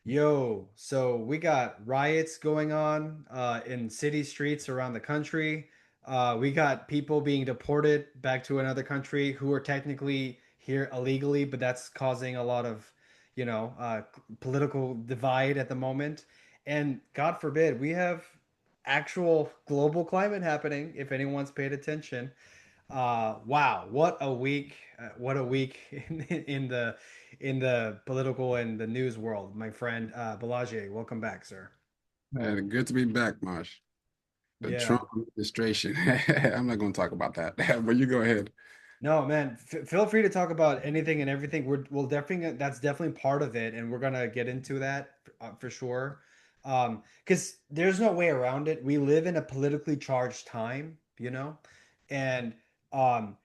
Yo, so we got riots going on in city streets around the country. We got people being deported back to another country who are technically here illegally, but that's causing a lot of, political divide at the moment. And God forbid, we have actual global climate happening if anyone's paid attention. Wow, what a week! What a week in the political and the news world, my friend Balaji. Welcome back, sir. Good to be back, Marsh. The Trump Yeah. administration. I'm not going to talk about that, but you go ahead. No, man, f feel free to talk about anything and everything. We'll definitely that's definitely part of it, and we're gonna get into that for sure. Because there's no way around it. We live in a politically charged time, and um,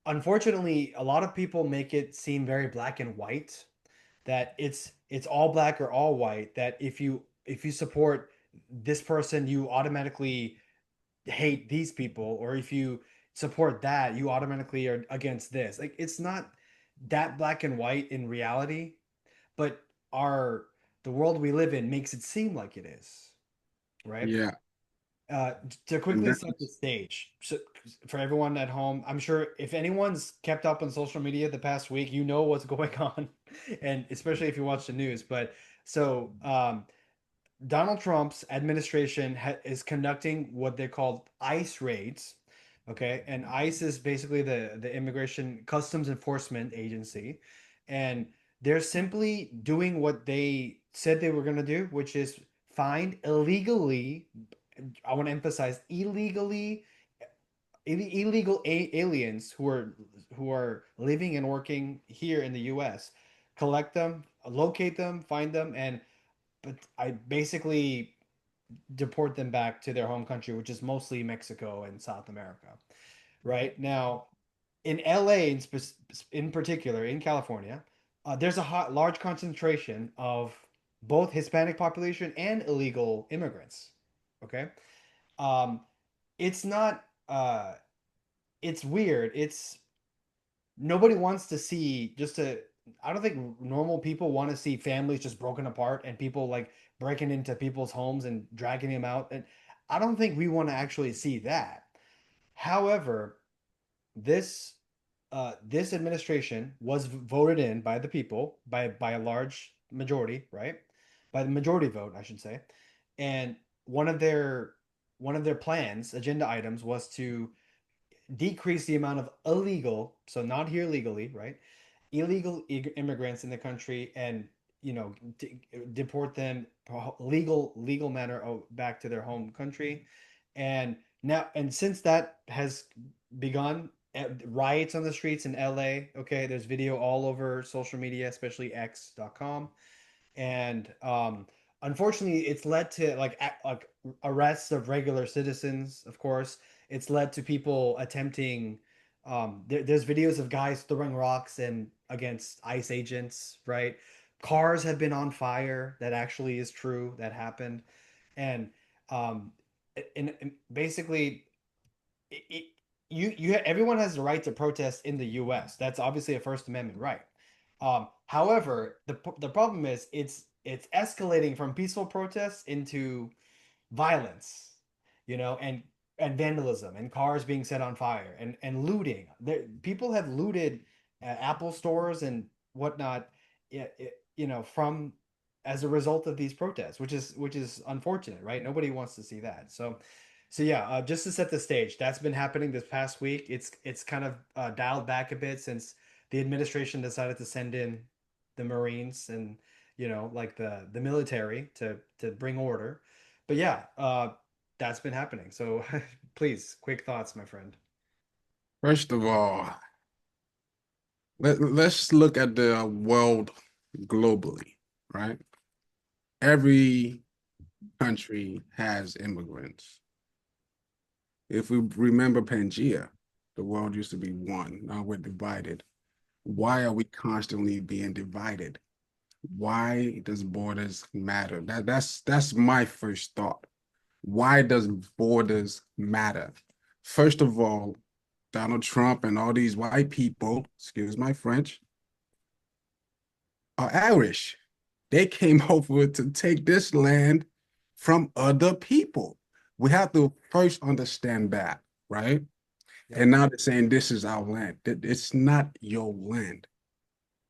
unfortunately, a lot of people make it seem very black and white, that it's all black or all white, that if you support this person you automatically hate these people, or if you support that you automatically are against this. Like, it's not that black and white in reality, but our the world we live in makes it seem like it is, right? Yeah, uh, to and quickly set the that's stage, so for everyone at home, I'm sure if anyone's kept up on social media the past week, you know what's going on, and especially if you watch the news. But so Donald Trump's administration is conducting what they call ICE raids. Okay, and ICE is basically the Immigration Customs Enforcement Agency, and they're simply doing what they said they were going to do, which is find illegally, I want to emphasize illegally, illegal aliens who are living and working here in the U.S. Collect them, locate them, find them, and but I basically deport them back to their home country, which is mostly Mexico and South America. Right now, in LA, in particular, in California, there's a large concentration of both Hispanic population and illegal immigrants. Okay, um, it's not. It's weird. It's nobody wants to see just a. I don't think normal people want to see families just broken apart and people like breaking into people's homes and dragging them out. And I don't think we want to actually see that. However, this administration was voted in by the people by a large majority, right? By the majority vote, I should say. And one of their one of their plans, agenda items, was to decrease the amount of illegal, so not here legally, right? Illegal immigrants in the country, and deport them legal manner back to their home country. And now, and since that has begun, riots on the streets in LA. Okay, there's video all over social media, especially X.com, and unfortunately it's led to like arrests of regular citizens. Of course, it's led to people attempting, there's videos of guys throwing rocks and against ICE agents, right? Cars have been on fire. That actually is true, that happened. And um and basically, it, you everyone has the right to protest in the US. That's obviously a First Amendment right. However, the problem is it's escalating from peaceful protests into violence, and vandalism and cars being set on fire and looting. People have looted Apple stores and whatnot, from as a result of these protests, which is unfortunate, right? Nobody wants to see that. So yeah, just to set the stage, that's been happening this past week. It's kind of dialed back a bit since the administration decided to send in the Marines and like the military to bring order. But yeah, that's been happening. So please, quick thoughts, my friend. first of all, let's look at the world globally, right? Every country has immigrants. If we remember Pangea, the world used to be one. Now we're divided. Why are we constantly being divided? Why does borders matter? That's my first thought. Why does borders matter? First of all, Donald Trump and all these white people, excuse my French, are Irish. They came over to take this land from other people. We have to first understand that, right? Yep. And now they're saying this is our land. It's not your land.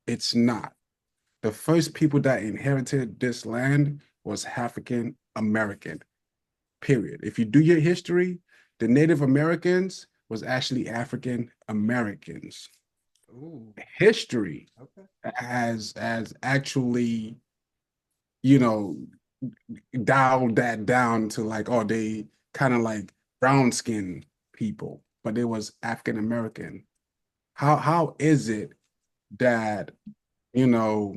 It's not. The first people that inherited this land was African American, period. If you do your history, the Native Americans was actually African Americans. Ooh. History Okay. has actually, you know, dialed that down to like, oh, they kind of like brown skinned people, but it was African American. How is it that, you know,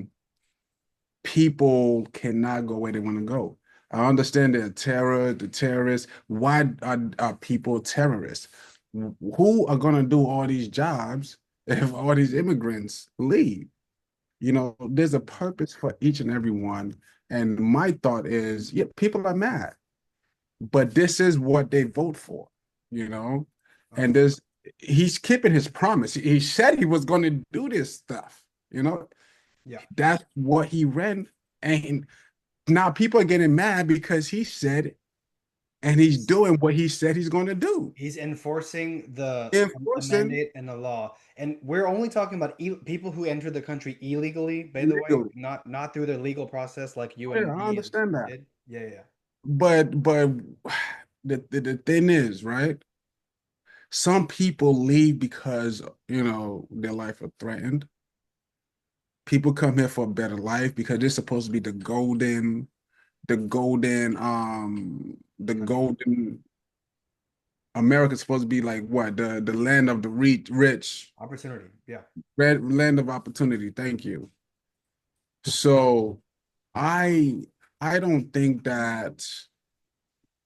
people cannot go where they want to go? I understand the terrorists. Why are people terrorists? Who are going to do all these jobs if all these immigrants leave? You know, there's a purpose for each and every one. And my thought is, yeah, people are mad, but this is what they vote for, you know? And Uh-huh. he's keeping his promise. He said he was going to do this stuff, you know? Yeah. That's what he ran. And now people are getting mad because he said and he's He's doing what he said he's going to do. he's enforcing the Enforcing mandate and the law, and we're only talking about people who enter the country illegally. By the way, legally. not through their legal process like you Oh, yeah, and I me understand that. did. Yeah, yeah, But the thing is, right? Some people leave because, you know, their life are threatened. People come here for a better life because they're supposed to be the country golden America's supposed to be like what? The land of the rich, opportunity. Yeah, red land of opportunity. Thank you. So I I don't think that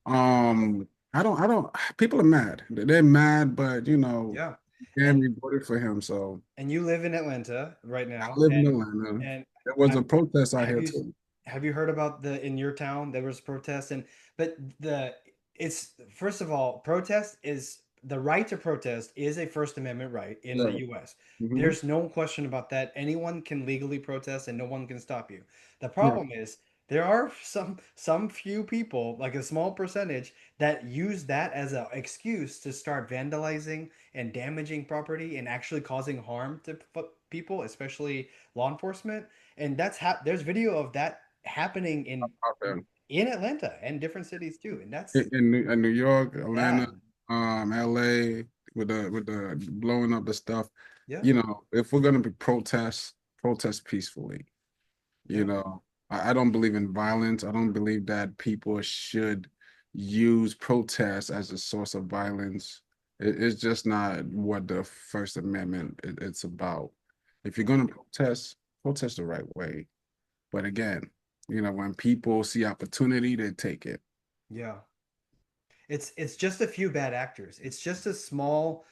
I don't people are mad. They're mad, but you know, yeah, and Henry voted for him, so you live in Atlanta right I now, live in Atlanta. and There was I, a protest out have here you too. have you heard about the in your town there was protests and but the it's first of all protest is the right to protest is a First Amendment right in the Yeah. US. Hmm. There's no question about that. Anyone can legally protest and no one can stop you. The Yeah. problem is there are some few people, like a small percentage, that use that as an excuse to start vandalizing and damaging property and actually causing harm to people, especially law enforcement. And there's video of that happening Out there. in Atlanta and different cities too. And that's In New York, Atlanta, bad. LA, with the blowing up the stuff. Yeah. You know, if we're gonna be protest peacefully. You Yeah. know, I don't believe in violence. I don't believe that people should use protest as a source of violence. It's just not what the First Amendment it's about. If you're gonna protest, protest the right way. But again, you know, when people see opportunity, they take it. Yeah. It's just a few bad actors. It's just a small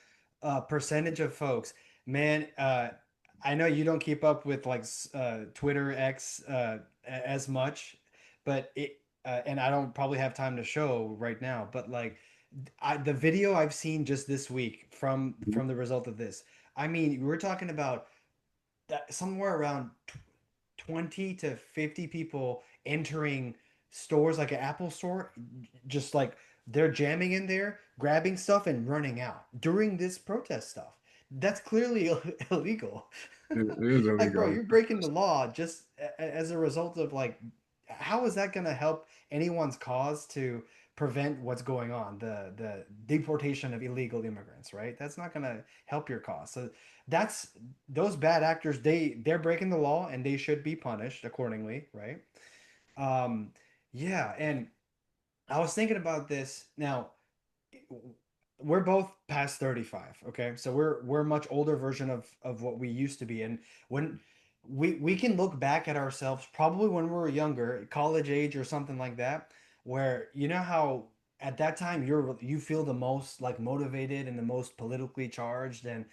percentage of folks. Man, I know you don't keep up with like Twitter X as much, but it and I don't probably have time to show right now, but like the video I've seen just this week from the result of this. I mean, we're talking about that somewhere around 20 to 50 people entering stores like an Apple store, just like they're jamming in there, grabbing stuff and running out during this protest stuff. That's clearly illegal. It is Like, bro, illegal. you're breaking the law just as a result of like, how is that going to help anyone's cause to prevent what's going on, the deportation of illegal immigrants, right? That's not going to help your cause. So that's those bad actors. They're breaking the law and they should be punished accordingly, right? Um, yeah, and I was thinking about this now we're both past 35, okay? So we're a much older version of what we used to be. And when we can look back at ourselves probably when we were younger, college age or something like that, where you know how at that time you feel the most like motivated and the most politically charged and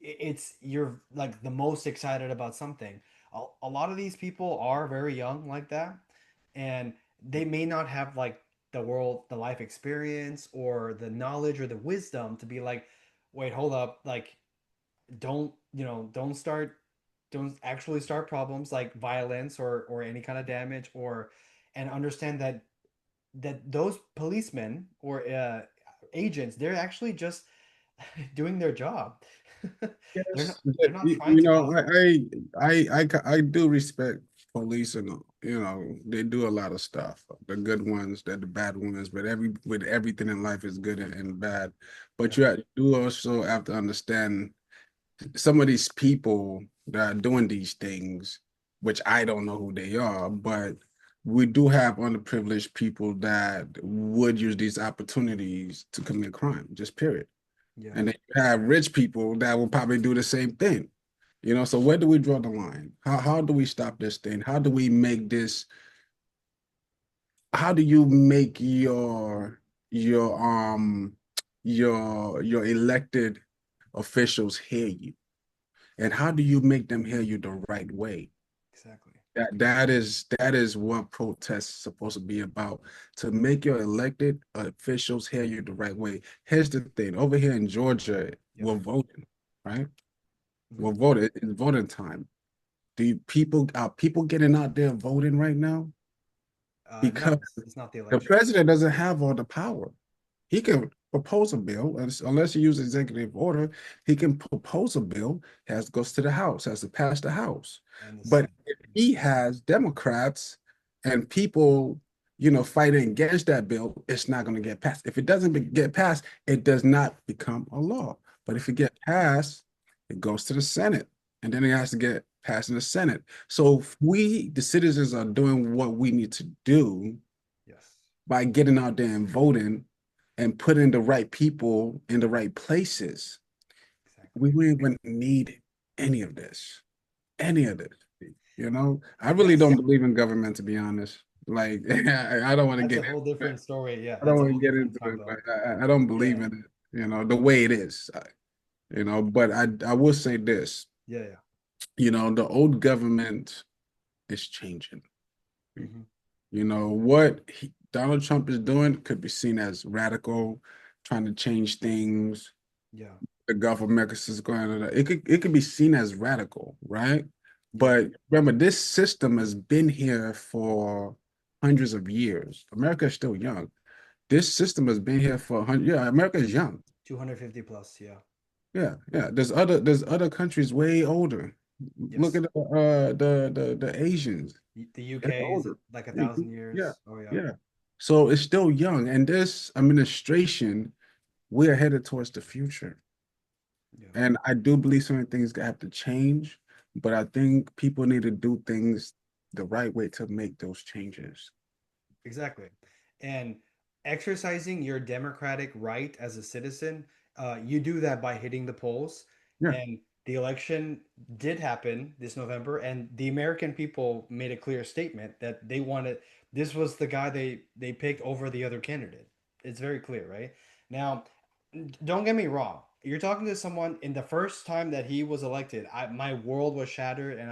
it's you're like the most excited about something. A lot of these people are very young like that and they may not have like the life experience or the knowledge or the wisdom to be like, wait, hold up, like don't start. don't actually start problems like violence or any kind of damage, or and understand that those policemen or agents, they're actually just doing their job. they're not Yes, they're not trying to cause harm. I do respect police and they do a lot of stuff. The good ones, they're the bad ones, but with everything in life is good and bad. But Yeah, do also have to understand some of these people that are doing these things, which I don't know who they are, but we do have underprivileged people that would use these opportunities to commit crime, just period. yeah, And then you have rich people that will probably do the same thing. So where do we draw the line? How do we stop this thing? How do we make this? How do you make your your elected officials hear you? And how do you make them hear you the right way? exactly. That is what protests supposed to be about, to make your elected officials hear you the right way. Here's the thing: over here in Georgia, Yeah. we're voting, right? Mhm. We're voting. It's voting time. Do people are people getting out there voting right now? No, Because it's not the the election. president doesn't have all the power. He can propose a bill, unless you use executive order, he can propose a bill, goes to the House, has to pass the House. And the But Senate. if he has Democrats and people, fighting against that bill, it's not going to get passed. If it doesn't get passed, it does not become a law. But if it gets passed, it goes to the Senate, and then it has to get passed in the Senate. So if we, the citizens, are doing what we need to do Yes, by getting out there and voting and putting the right people in the right places, we exactly. wouldn't even need any of this. Any of this. I really Yes, don't believe in government, to be honest. Like, I don't want to that's get a whole into it. different story. Yeah, I don't that's a want to whole get different into it, but combo. I don't believe Yeah, in it, the way it is. But I will say this, yeah, yeah. the old government is changing. Hmm. What Donald Trump is doing could be seen as radical, trying to change things. Yeah, The Gulf of Mexico is going to, it could be seen as radical, right? yeah, But remember, this system has been here for hundreds of years. America is still young. This system has been here for 100. Yeah, America is young. 250 plus. Yeah, Yeah, yeah. There's other countries way older. Look yes. at the Asians. The They're UK is older. like a Mhm. thousand Yeah, years. Oh yeah, yeah. So it's still young, and this administration, we are headed towards the future. yeah. And I do believe certain things have to change, but I think people need to do things the right way to make those changes. Exactly. And exercising your democratic right as a citizen, you do that by hitting the polls. Yeah. And the election did happen this November, and the American people made a clear statement that they wanted this was the guy they picked over the other candidate. It's very clear, right? Now, don't get me wrong. You're talking to someone in the first time that he was elected. My world was shattered, and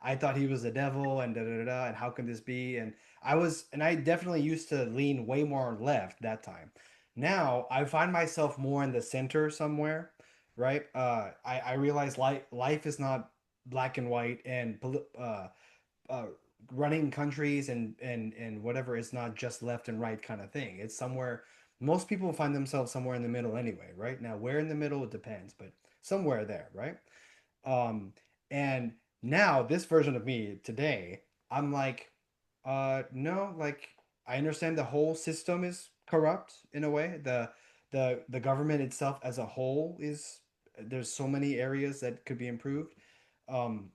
I thought he was the devil, and da da da, da, and how can this be? And I definitely used to lean way more left that time. Now I find myself more in the center somewhere, right? I realize life is not black and white, and uh, running countries and whatever is not just left and right kind of thing. It's somewhere. Most people find themselves somewhere in the middle anyway, right? Now, where in the middle it depends, but somewhere there, right? Um, and now this version of me today, I'm like, no, like I understand the whole system is corrupt in a way. The government itself as a whole is there's so many areas that could be improved. Um,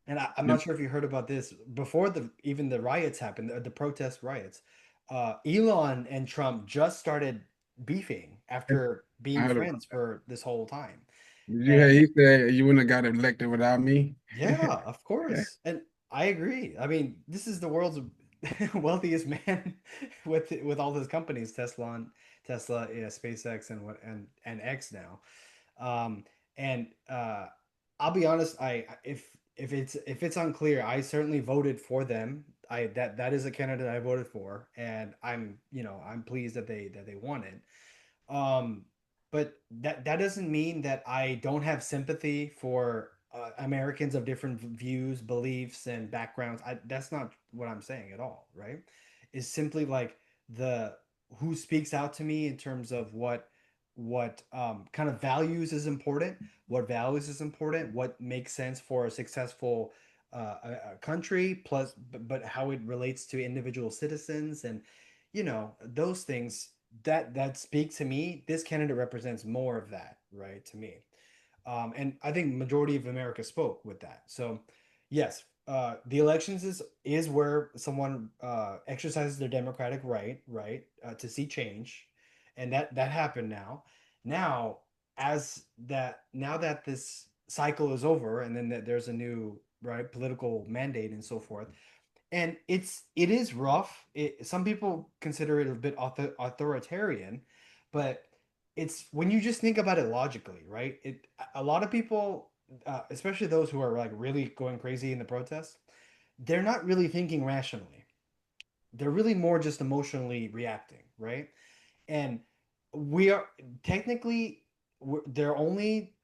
and I'm Yep. not sure if you heard about this before the even the riots happened, the protest riots. Elon and Trump just started beefing after I being heard about friends for this whole time. Did you hear And he said you wouldn't have got elected without me? yeah, of course. And I agree. I mean, this is the world's wealthiest man with all his companies, Tesla, yeah, SpaceX and what and X now. Um, and I'll be honest, if it's unclear, I certainly voted for them. That is a candidate I voted for, and I'm pleased that they won it. Um, but that doesn't mean that I don't have sympathy for Americans of different views, beliefs, and backgrounds. That's not what I'm saying at all, right? It's simply like the who speaks out to me in terms of what kind of values is important, what values is important, what makes sense for a successful a country, plus but how it relates to individual citizens, and those things that speak to me. This candidate represents more of that, right, to me. And I think majority of America spoke with that. So, yes, the elections is where someone exercises their democratic right, to see change, and that happened now. Now, now that this cycle is over, and then there's a new right political mandate and so forth, and it is rough. Some people consider it a bit authoritarian, but it's when you just think about it logically, right? It A lot of people, especially those who are like really going crazy in the protests, they're not really thinking rationally. They're really more just emotionally reacting, right? And we are technically they're only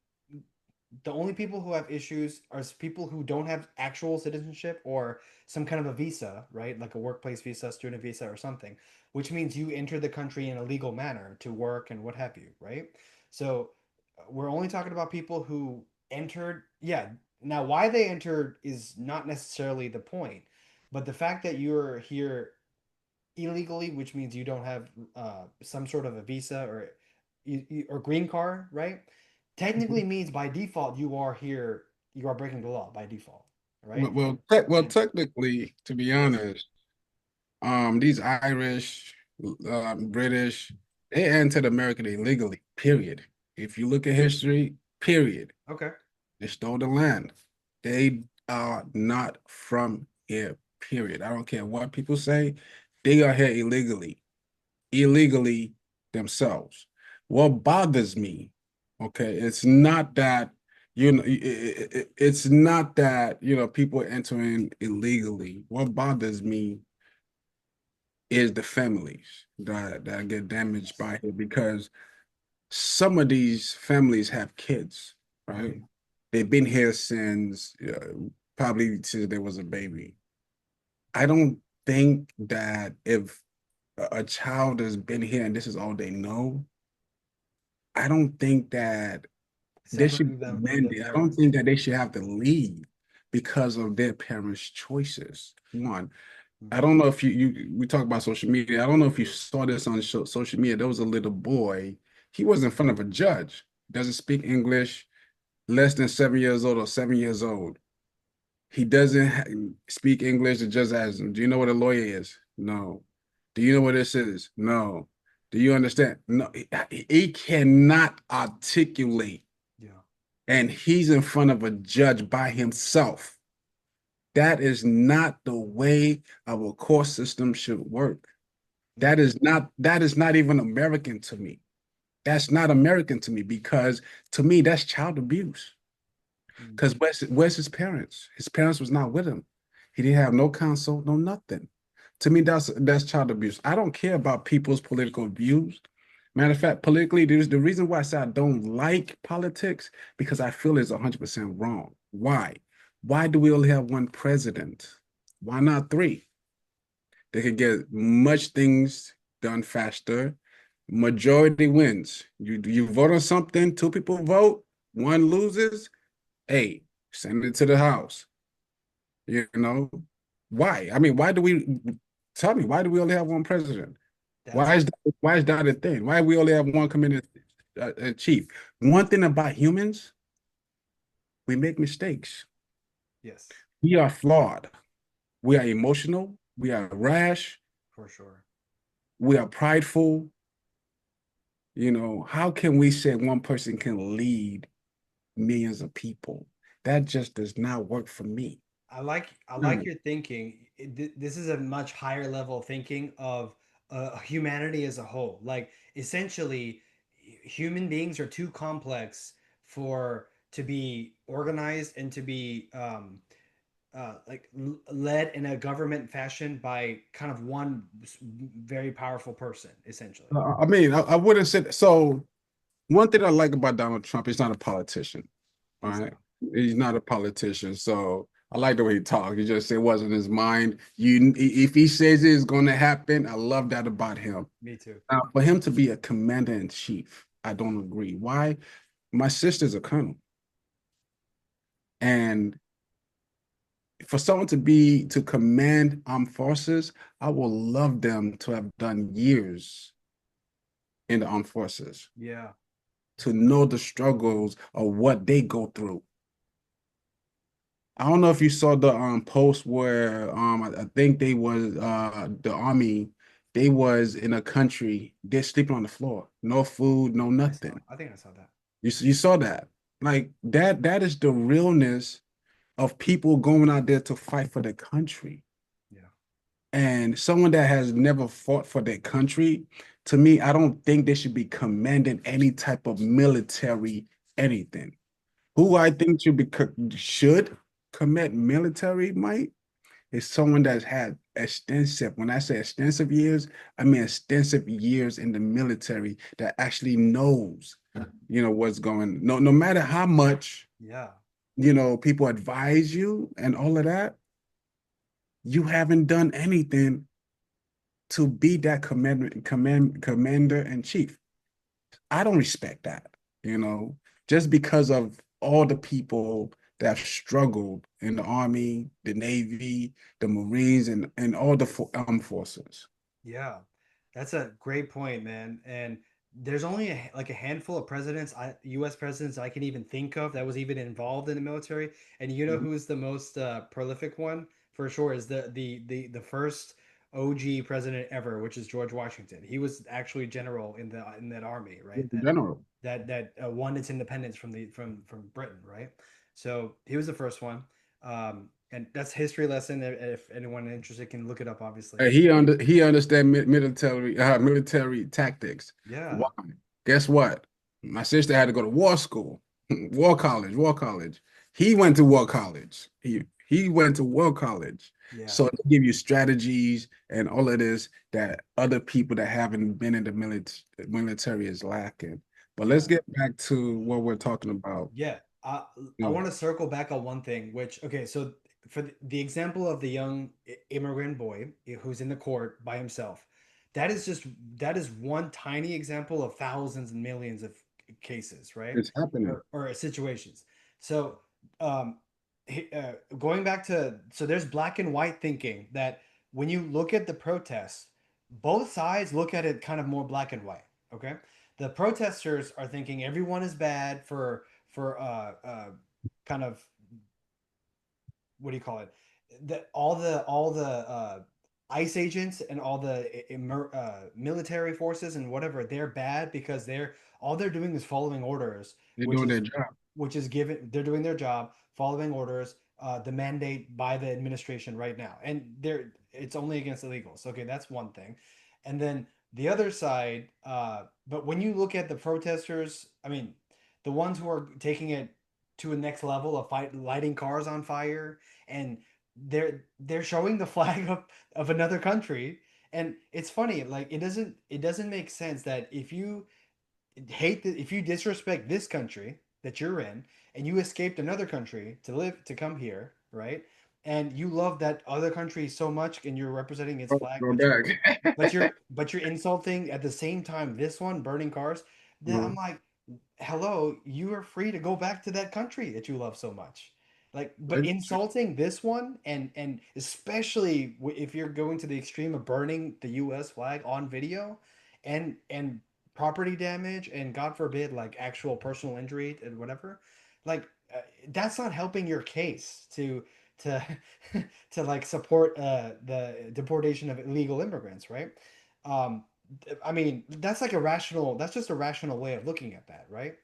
the only people who have issues are people who don't have actual citizenship or some kind of a visa, right? Like a workplace visa, student visa, or something, which means you enter the country in a legal manner to work and what have you, right? So we're only talking about people who entered. Yeah. Now, why they entered is not necessarily the point, but the fact that you're here illegally, which means you don't have some sort of a visa or green card, right? Technically means by default you are here, you are breaking the law by default, right? And Technically, to be yes, honest, these Irish, British, they entered America illegally, period. If you look at history, period. okay, They stole the land. They are not from here, period. I don't care what people say. They are here illegally themselves. What bothers me, okay, it's not that it's not that people entering illegally. What bothers me is the families that get damaged yes, by it because some of these families have kids, right? hmm, They've been here since probably since there was a baby. I don't think that if a child has been here and this is all they know, I don't think that they should separating be them from their amended. I don't parents. think that they should have to leave because of their parents' choices. One, I Hmm. don't know if we talk about social media. I don't know if you saw this on social media. There was a little boy. He was in front of a judge. Doesn't speak English. Less than 7 years old or 7 years old. He doesn't speak English. The judge asks him, "Do you know what a lawyer is?" No. Do you know what this is? No. Do you understand? No. He cannot articulate, Yeah. and he's in front of a judge by himself. That is not the way our court system should work. Hmm. That is not even American to me. That's not American to me because to me that's child abuse. Hmm. Because where's his parents? His parents was not with him. He didn't have no counsel, no nothing. To me, that's child abuse. I don't care about people's political views. Matter of fact, politically, there's the reason why I say I don't like politics because I feel it's 100% wrong. Why? Why do we only have one president? Why not three? They could get much things done faster. Majority wins. You vote on something, two people vote, one loses. Hey, send it to the house. You know why? I mean, why do we tell me? Why do we only have one president? That's Why is that a thing? Why we only have one commander chief? One thing about humans, we make mistakes. yes, We are flawed. We are emotional. We are rash. for sure. We are prideful. How can we say one person can lead millions of people? That just does not work for me. I like No. your thinking. This is a much higher level of thinking of humanity as a whole. Like essentially, human beings are too complex for to be organized and to be like led in a government fashion by kind of one very powerful person, essentially. I mean, I wouldn't say so. One thing I like about Donald Trump, he's not a politician. All He's right. not. He's not a politician, so I like the way he talked. He just said it wasn't his mind. You, if he says it's going to happen, I love that about him. Me too. Now, for him to be a commander in chief, I don't agree. Why? My sister's a colonel, and for someone to command armed forces, I would love them to have done years in the armed forces Yeah. to know the struggles of what they go through. I don't know if you saw the post where I think they was the army, they was in a country, they're sleeping on the floor. No food, no I saw. nothing. I think I saw that. You saw that. Like that is the realness of people going out there to fight for their country. Yeah. And someone that has never fought for their country, to me, I don't think they should be commanding any type of military anything. Who I think should commit military might is someone that's had extensive, when I say extensive years, I mean extensive years in the military that actually knows, what's going, no matter how much, Yeah. people advise you and all of that, you haven't done anything to be that commander in chief. I don't respect that, just because of all the people that have struggled in the Army, the Navy, the Marines, and all the armed forces. Yeah, that's a great point, man. And there's only like a handful of presidents, U.S. presidents I can even think of that was even involved in the military. And you know Mhm. who's the most prolific one for sure is the first OG president ever, which is George Washington. He was actually general in that army, right? In general, That won its independence from the from Britain, right? So he was the first one. And that's history lesson. If anyone interested can look it up, obviously. he understand military tactics. Yeah. Why? Guess what? My sister had to go to war school, war college. He went to war college. He went to war college. Yeah. So to give you strategies and all of this that other people that haven't been in the military is lacking. But let's Yeah. get back to what we're talking about. Yeah. I You want to circle back on one thing, which, okay, so for the example of the young immigrant boy who's in the court by himself, that is just, that is one tiny example of thousands and millions of cases, right? it's happening. Or situations. So, um, going back to, so there's black and white thinking that when you look at the protests, both sides look at it kind of more black and white. Okay. The protesters are thinking everyone is bad for kind of, what do you call it? All the ICE agents and all the military forces and whatever, they're bad because they're doing is following orders, They're which doing is their job. given, they're doing their job, following orders, the mandate by the administration right now, and it's only against illegals. Okay, that's one thing, and then the other side. But when you look at the protesters, I mean, the ones who are taking it to a next level of lighting cars on fire, and they're showing the flag of another country. And it's funny, like it doesn't make sense that if you disrespect this country that you're in, and you escaped another country to come here, right? And you love that other country so much and you're representing its flag, Go back. but you're insulting at the same time this one burning cars. Then I'm like, hello, you are free to go back to that country that you love so much. Like, but insulting this one, and especially if you're going to the extreme of burning the US flag on video, and property damage, and God forbid like actual personal injury and whatever, like, that's not helping your case to to like support the deportation of illegal immigrants, right? um I mean, that's just a rational way of looking at that, right?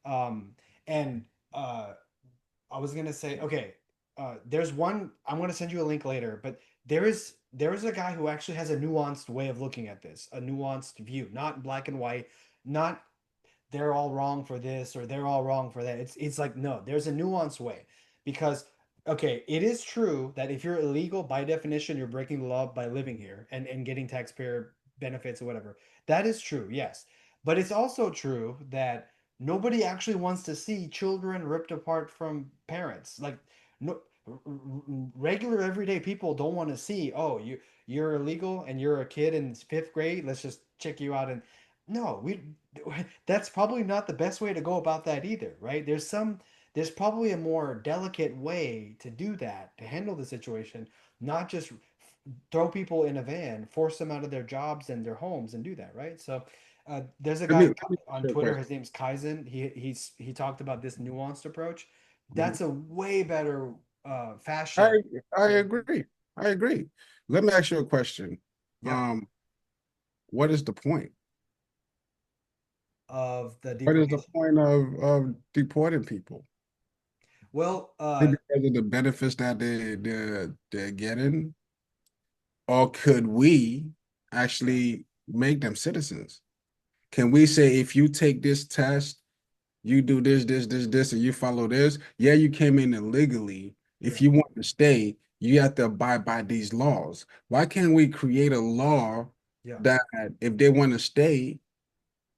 And uh I was gonna say, okay, there's one, I'm gonna send you a link later, but there is a guy who actually has a nuanced way of looking at this, a nuanced view, not black and white, not they're all wrong for this or they're all wrong for that. It's like, no, there's a nuanced way, because, okay, it is true that if you're illegal, by definition you're breaking the law by living here and getting taxpayer benefits or whatever. That is true, yes. But it's also true that nobody actually wants to see children ripped apart from parents. Like no regular everyday people don't want to see, oh, you're illegal and you're a kid in fifth grade. Let's just check you out. And no, we that's probably not the best way to go about that either, right? There's probably a more delicate way to do that, to handle the situation, not just throw people in a van, force them out of their jobs and their homes and do that, right? So there's a guy let me ask on you a Twitter. question. His name's Kaizen. He talked about this nuanced approach. Mhm. That's a way better I fashion I to agree. I agree. Let me ask you a question. yeah Um, what is the point? of the What is the deportation. point of deporting people? Well, Is it because of the benefits that they're getting, or could we yeah, actually make them citizens? Can we say if you take this test, you do this, and you follow this? Yeah, you came in illegally. If yeah, you want to stay, you have to abide by these laws. Why can't we create a law yeah, that if they want to stay,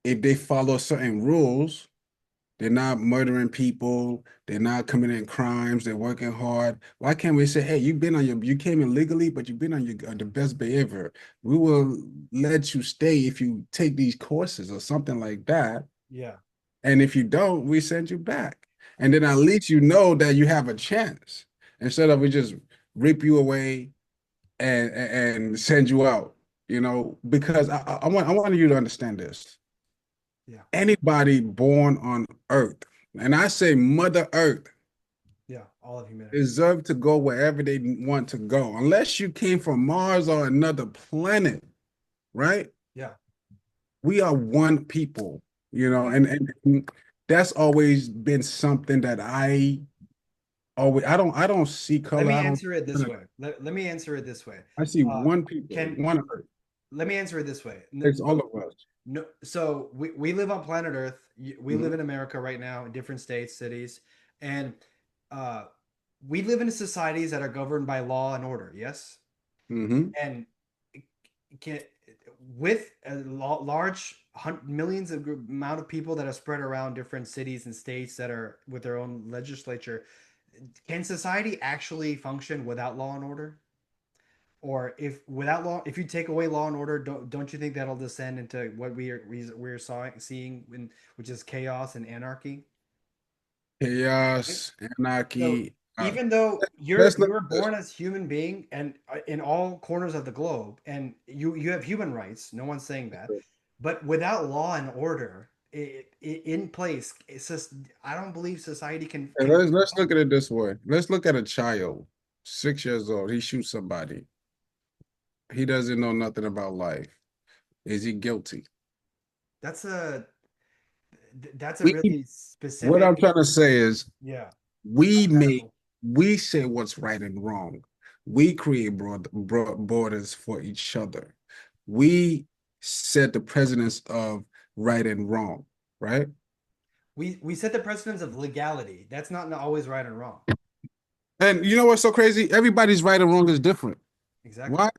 if they follow certain rules, they're not murdering people. They're not committing crimes. They're working hard. Why can't we say, hey, you came in legally, but you've been on the best behavior. We will let you stay if you take these courses or something like that. yeah, And if you don't, we send you back. And then at least you know that you have a chance instead of we just rip you away and send you out. Because I want you to understand this. yeah, Anybody born on Earth, and I say Mother Earth, yeah. All of humanity. deserve to go wherever they want to go, unless you came from Mars or another planet, right? Yeah, We are one people, yeah. and that's always been something that I don't see Let color. me I don't answer it this way. Let me answer it this way. I see Uh, one people, can one Earth. Let me answer it this way. It's all of us. No, so we live on planet Earth. We live Hmm. in America right now in different states, cities, and uh, we live in societies that are governed by law and order. Yes, Hmm. and can with a large millions of amount of people that are spread around different cities and states that are with their own legislature, can society actually function without law and order? Or if without law, if you take away law and order, don't you think that'll descend into what seeing, which is chaos and anarchy? Right? Chaos, So anarchy. even though Let's you look were at this. born as human being and in all corners of the globe, and you have human rights, no one's saying that, but without law and order in place, it's just I don't believe society Hey, can let's look at it this way. Let's look at a child, 6 years old. He shoots somebody. He doesn't know nothing about life. Is he guilty? that's a that's a We, really what specific I'm trying to say is yeah we make hypothetical. we say what's right and wrong. We create borders for each other. We set the precedence of right and wrong, right? We set the precedence of legality. That's not always right and wrong. And you know what's so crazy? Everybody's right and wrong is different. Exactly. Why?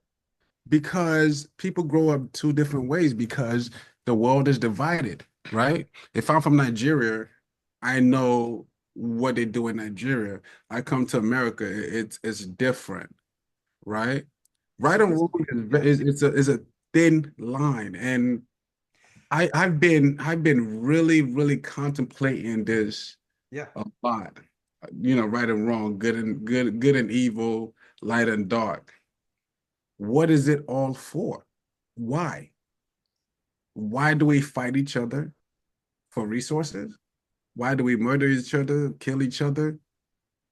Because people grow up two different ways because the world is divided, right? If I'm from Nigeria, I know what they do in Nigeria. I come to America, it's different, right? It's Right and wrong sophisticated. Yeah. is a thin line, and I've been really contemplating this Yeah. a lot. Right and wrong, good and evil, light and dark. What is it all for? Why? Why do we fight each other for resources? Why do we murder each other, kill each other?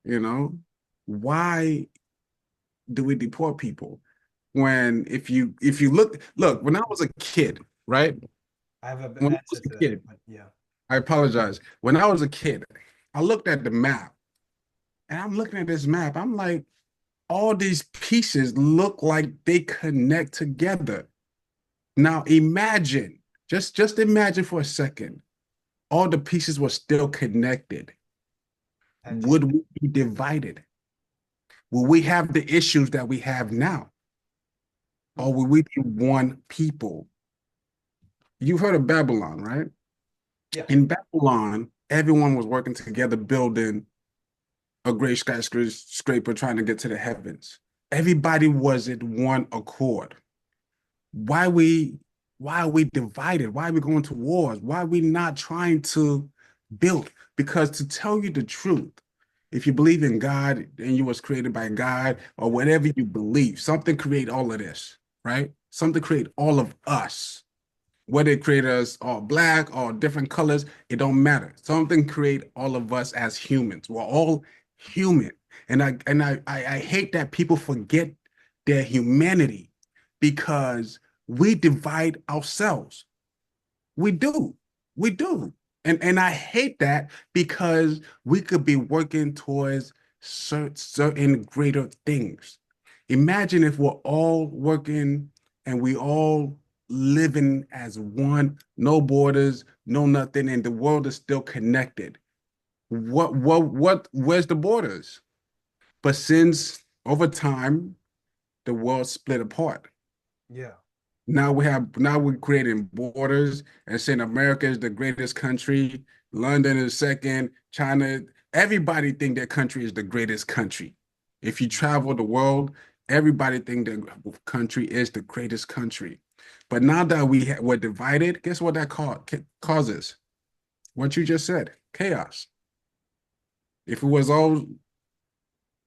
You know, why do we deport people? When if you look, when I was a kid, right? I have an When I answer was a to that, kid, but yeah. I apologize. When I was a kid, I looked at the map and I'm looking at this map. I'm like, all these pieces look like they connect together. Now imagine, just imagine for a second, all the pieces were still connected. Had Would changed. we be divided? Will we have the issues that we have now? Hmm. Or will we be one people? You've heard of Babylon, right? Yeah. In Babylon, everyone was working together, building a great skyscraper, trying to get to the heavens. Everybody was in one accord. Why we why are we divided? Why are we going to wars? Why are we not trying to build? Because to tell you the truth, if you believe in God and you was created by God or whatever you believe, something create all of this, right? Something create all of us. Whether it create us all black or different colors, it don't matter. Something create all of us as humans. We're all human. And I hate that people forget their humanity because we divide ourselves. We do. We do. And I hate that because we could be working towards certain greater things. Imagine if we're all working and we all living as one, no borders, no nothing, and the world is still connected. Where's the borders? But since over time, the world split apart. Yeah. Now we're creating borders and saying America is the greatest country, London is second, China, everybody think their country is the greatest country. If you travel the world, everybody think their country is the greatest country. But now that we're divided, guess what that causes? What you just said, chaos. If it was all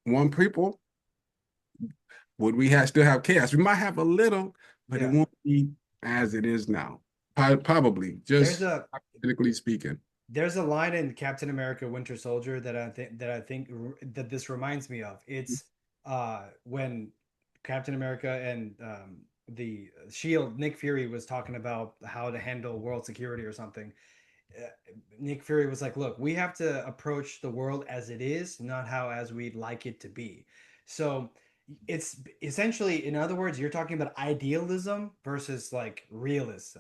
one people, would we still have chaos? We might have a little, but it Yeah. won't be as it is now. Probably, There's just a hypothetically speaking. there's a line in Captain America Winter Soldier that I think that this reminds me of. It's when Captain America and the Shield Nick Fury was talking about how to handle world security or something. uh, Nick Fury was like, "Look, we have to approach the world as it is, not how as we'd like it to be." So it's essentially, in other words, you're talking about idealism versus like realism.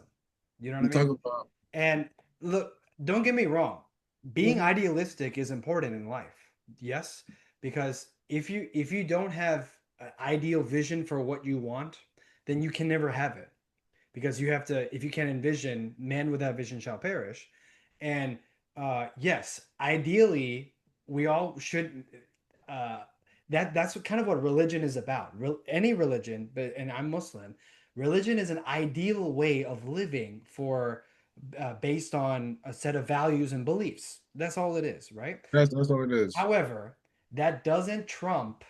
You know what I I'm mean? talking about. And look, don't get me wrong. Being Mhm. idealistic is important in life. Yes, because if you don't have an ideal vision for what you want, then you can never have it because you have to if you can't envision man without vision shall perish. And yes, ideally we all should uh that's kind of what religion is about. Any religion, but and I'm Muslim. Religion is an ideal way of living for based on a set of values and beliefs. That's all it is, right? That's all it is. However, that doesn't trump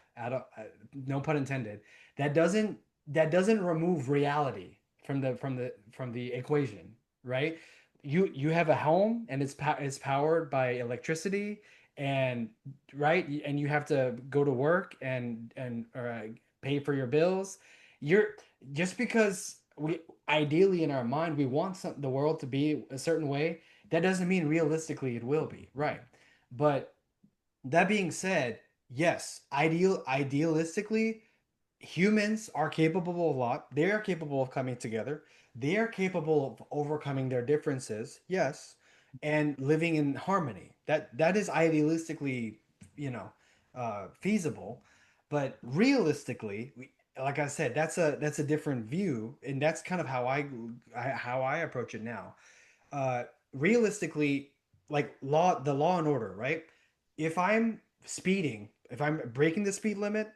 no pun intended. That doesn't that doesn't remove reality from the equation, right? You have a home and it's powered by electricity and right and you have to go to work and pay for your bills. You're just because we ideally in our mind we want the world to be a certain way, that doesn't mean realistically it will be, right? But that being said, yes, idealistically, humans are capable of a lot. They are capable of coming together. They are capable of overcoming their differences, yes, and living in harmony. That is idealistically, feasible. But realistically, like I said, that's a different view, and that's kind of how I approach it now. Realistically, like the law and order, right? If I'm speeding, if I'm breaking the speed limit,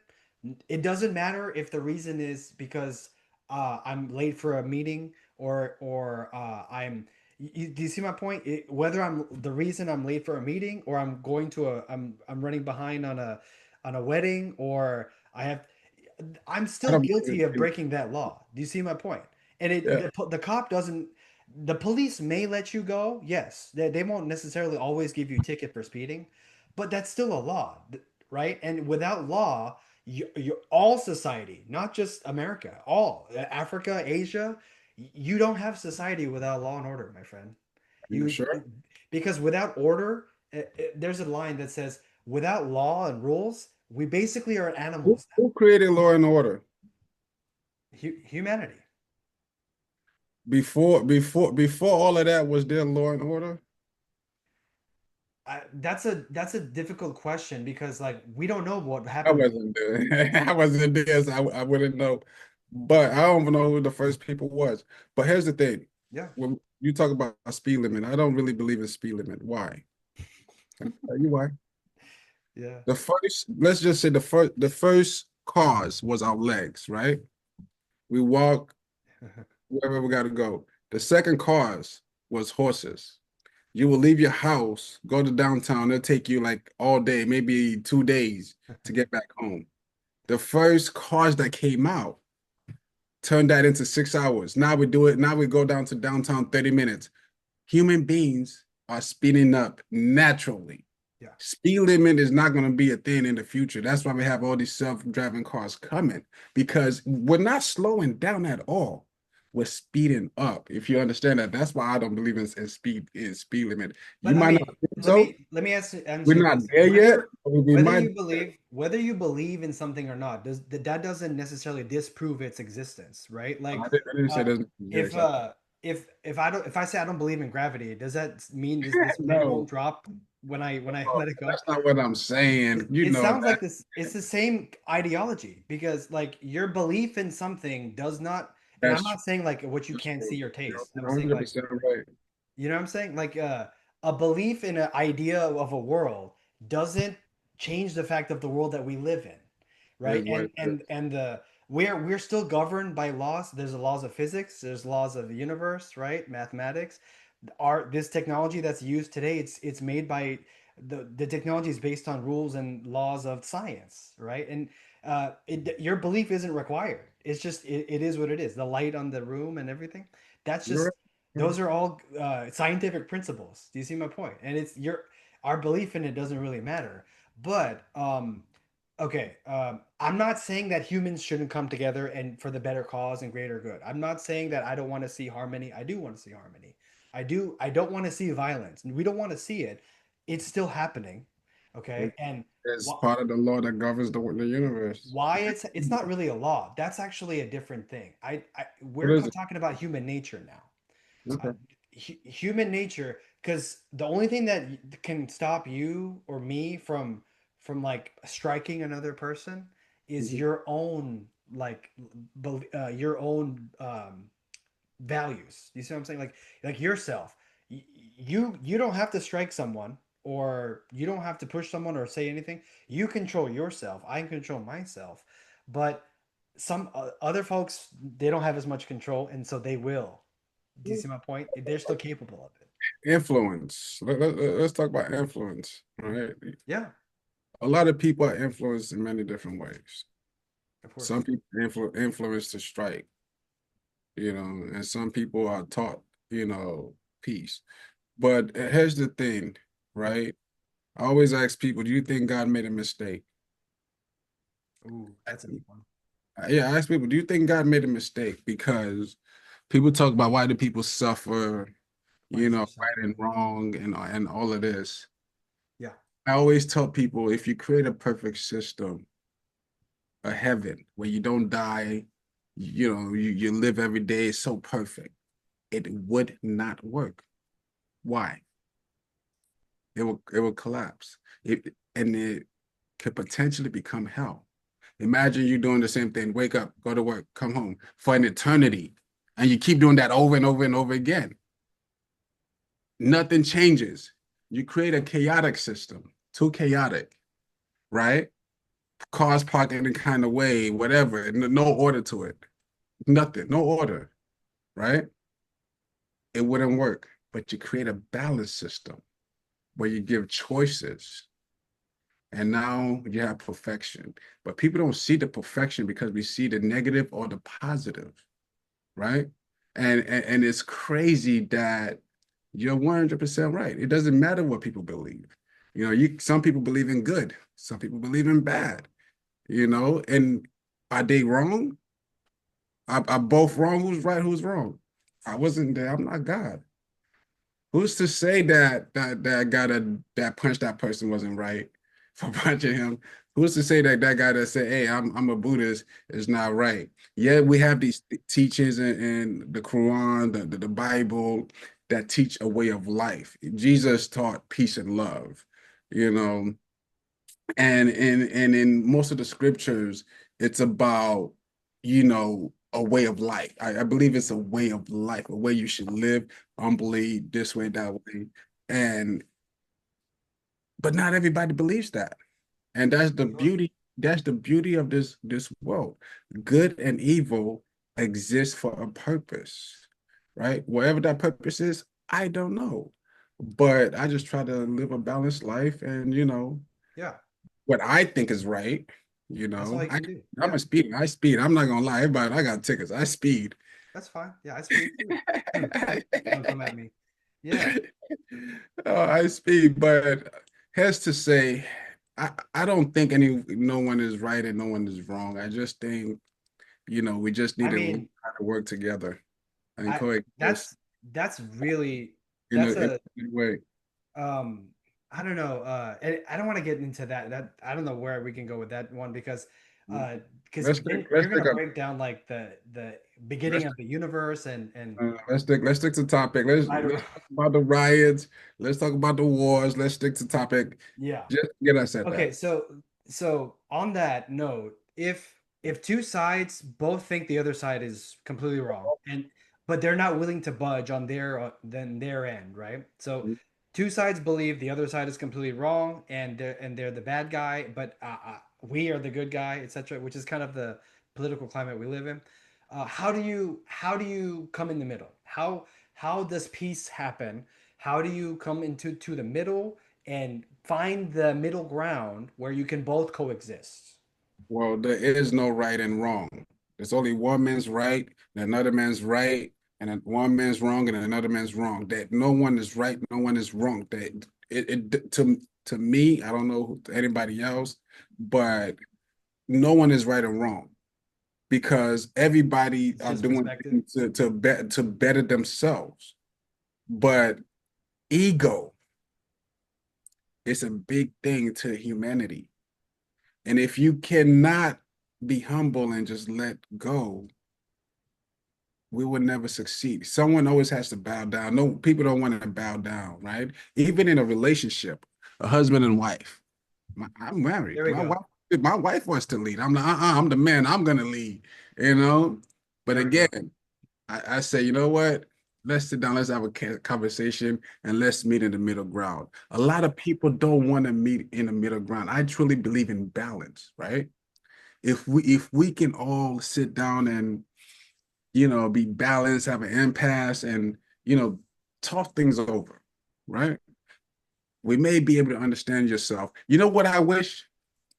it doesn't matter if the reason is because I'm late for a meeting or do you see my point? Whether I'm the reason I'm late for a meeting or I'm going to I'm running behind on a wedding or I'm I still don't believe guilty of in. breaking that law. Do you see my point? And Yeah, the cop doesn't. The police may let you go. Yes, they won't necessarily always give you a ticket for speeding, but that's still a law, right? And without law, you all society, not just America, all Africa, Asia, you don't have society without law and order, my friend. you You sure? because without order, there's a line that says, "Without law and rules, we basically are Who, animals who created law and order? humanity. Before all of that, was there law and order? That's a difficult question because like we don't know what I happened. wasn't there. I wasn't there, so I wouldn't know. But I don't even know who the first people was. But here's the thing. Yeah, you talk about a speed limit. I don't really believe in speed limit. Why? I'll tell you why. Yeah. The first, let's just say the first cause was our legs, right? We walk wherever we got to go. The second cause was horses. You will leave your house, go to downtown. It'll take you like all day, maybe 2 days to get back home. The first cars that came out turned that into 6 hours. Now we do it. Now we go down to downtown 30 minutes. Human beings are speeding up naturally. Yeah. Speed limit is not going to be a thing in the future. That's why we have all these self-driving cars coming because we're not slowing down at all. We're speeding up. If you understand that, that's why I don't believe in speed limit. You But I might mean, not think let so. me answer We're you not this. there yet, but we might. Whether you believe in something or not, that doesn't necessarily disprove its existence, right? Like, I didn't say uh, there's if no. if I say I don't believe in gravity, does that mean this plane won't No, drop when I let it go? that's not what I'm saying. You It know sounds that. like this. It's the same ideology because like your belief in something does not. And I'm That's true. not saying like what you That's can't see true. or taste. You're I'm saying like 100% right. you know what I'm saying? Like a belief in an idea of a world doesn't change the fact of the world that we live in, It right? is what And it and is. and the we're still governed by laws. There's the laws of physics. There's laws of the universe, right? Mathematics. This technology that's used today, it's made by the technology is based on rules and laws of science, right? And your belief isn't required. It's just it is what it is. The light on the room and everything. That's You're just right. those are all scientific principles. Do you see my point? And it's your our belief in it doesn't really matter. But okay, I'm not saying that humans shouldn't come together and for the better cause and greater good. I'm not saying that I don't want to see harmony. I do want to see harmony. I do. I don't want to see violence. We don't want to see it. It's still happening. Okay, and It's wh- part of the law that governs the universe. why it's not really a law. That's actually a different thing. What We're is it? talking about human nature now. uh, Okay. Human nature, because the only thing that can stop you or me from striking another person is Mhm. your own your own values. You see what I'm saying? Like yourself. You don't have to strike someone or you don't have to push someone or say anything. You control yourself. I can control myself. But some other folks, they don't have as much control and so they will. Do you see my point? They're still capable of it. Influence. Let's talk about influence. All right. Yeah, A lot of people are influenced in many different ways. of Some course. people influence to strike, and some people are taught, peace. But here's the thing, right? I always ask people, do you think God made a mistake? Ooh, that's a deep one. Yeah, I ask people, do you think God made a mistake? Because people talk about why do people suffer, Why is there right and suffering? wrong and all of this. Yeah. I always tell people if you create a perfect system, a heaven where you don't die, you live every day, it's so perfect. It would not work. Why? It will collapse. And it could potentially become hell. Imagine you doing the same thing, wake up, go to work, come home for an eternity, and you keep doing that over and over and over again. Nothing changes. You create a chaotic system, too chaotic, right? Cars parked in any kind of way, whatever, no order to it. Nothing, no order, right? It wouldn't work. But you create a balanced system where you give choices, and now you have perfection. But people don't see the perfection because we see the negative or the positive, right? And it's crazy that you're 100% right. It doesn't matter what people believe. Some people believe in good, some people believe in bad, and are they wrong? Are both wrong? Who's right? Who's wrong? I wasn't there. I'm not God. Who's to say that guy that punched that person wasn't right for punching him? Who's to say that guy that said, "Hey, I'm a Buddhist," is not right? Yeah, we have these teachings in the Quran, the Bible, that teach a way of life. Jesus taught peace and love, you know, and in most of the scriptures, it's about, a way of life. I believe it's a way of life, a way you should live humbly, this way, that way. And but not everybody believes that. And that's the Sure. beauty. That's the beauty of this world. Good and evil exist for a purpose, right? Whatever that purpose is, I don't know. But I just try to live a balanced life and Yeah, what I think is right. that's all you I can do. I'm Yeah, a speed. I speed. I'm not gonna lie. Everybody, I got tickets. I speed. that's fine. Yeah, I speed too. Don't come at me. Yeah. Oh, I speed, but has to say, I don't think no one is right and no one is wrong. I just think, we just I need to learn mean, how to work together and I coexist that's really in a, that's in a a good way. um I don't know, and I don't want to get into that I don't know where we can go with that one uh because then Let's you're take gonna a break down like the beginning let's of the universe and let's stick to topic. I don't know. Let's talk about the riots. Let's talk about the wars. Let's stick to topic. Yeah. Just get us at Okay, that. so on that note, if two sides both think the other side is completely wrong, and but they're not willing to budge on their end, right? So two sides believe the other side is completely wrong, and they're the bad guy, but we are the good guy, etc., which is kind of the political climate we live in. How do you come in the middle? How does peace happen? How do you come into the middle and find the middle ground where you can both coexist? Well, there is no right and wrong. There's only one man's right and another man's right, and then one man's wrong and another man's wrong. That no one is right, no one is wrong. That to me, I don't know to anybody else, but no one is right and wrong because everybody It's are just doing perspective. things to better themselves. But ego is a big thing to humanity. And if you cannot be humble and just let go, we would never succeed. Someone always has to bow down. No, people don't want to bow down, right? Even in a relationship, a husband and wife. I'm There married. we go. My wife wants to lead. I'm like, I'm the man. I'm gonna lead. You know. But There we go. again, I say, you know what? Let's sit down. Let's have a conversation and let's meet in the middle ground. A lot of people don't want to meet in the middle ground. I truly believe in balance, right? If we can all sit down and be balanced, have an impasse, and talk things over, right? We may be able to understand yourself. You know what I wish?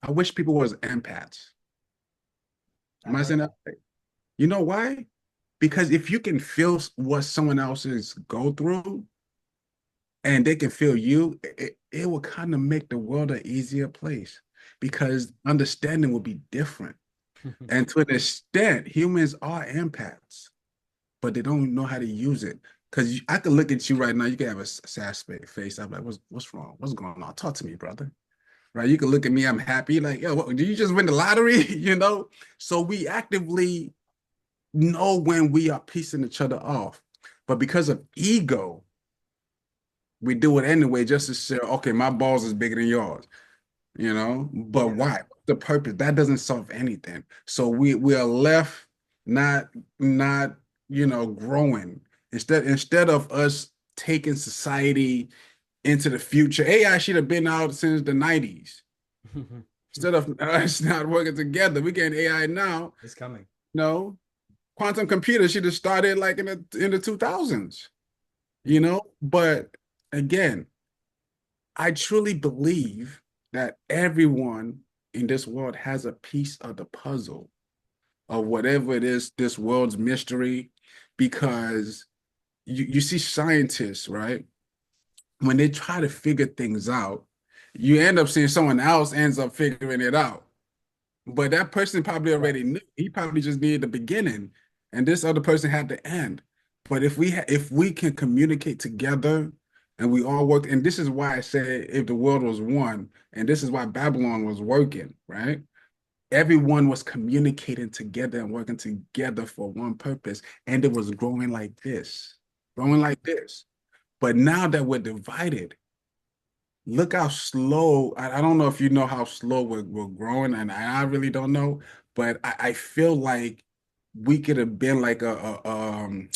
I wish people was empaths. Am I've I heard saying that that. right? You know why? Because if you can feel what someone else is go through and they can feel you, it will kind of make the world an easier place because understanding will be different. And to an extent, humans are empaths, but they don't know how to use it. Because I could look at you right now, you can have a sad face. I'm like, what's wrong? What's going on? Talk to me, brother. Right? You can look at me, I'm happy. Like, yo, what, did you just win the lottery? So we actively know when we are piecing each other off. But because of ego, we do it anyway just to say, okay, my balls is bigger than yours. But Yeah. why? The purpose that doesn't solve anything. So we are left not growing. Instead of us taking society into the future, AI should have been out since the 90s. Instead of us not working together, we get AI now. It's coming. No, quantum computers should have started like in the 2000s. But again, I truly believe that everyone in this world has a piece of the puzzle of whatever it is, this world's mystery, because you see scientists, right? When they try to figure things out, you end up seeing someone else ends up figuring it out. But that person probably already Right. knew. He probably just needed the beginning, and this other person had the end. But if we can communicate together and we all work, and this is why I say if the world was one, and this is why Babylon was working, right? Everyone was communicating together and working together for one purpose, and it was growing like this, growing like this. But now that we're divided, look how slow. I don't know if how slow we're growing, and I really don't know, but I feel like we could have been like a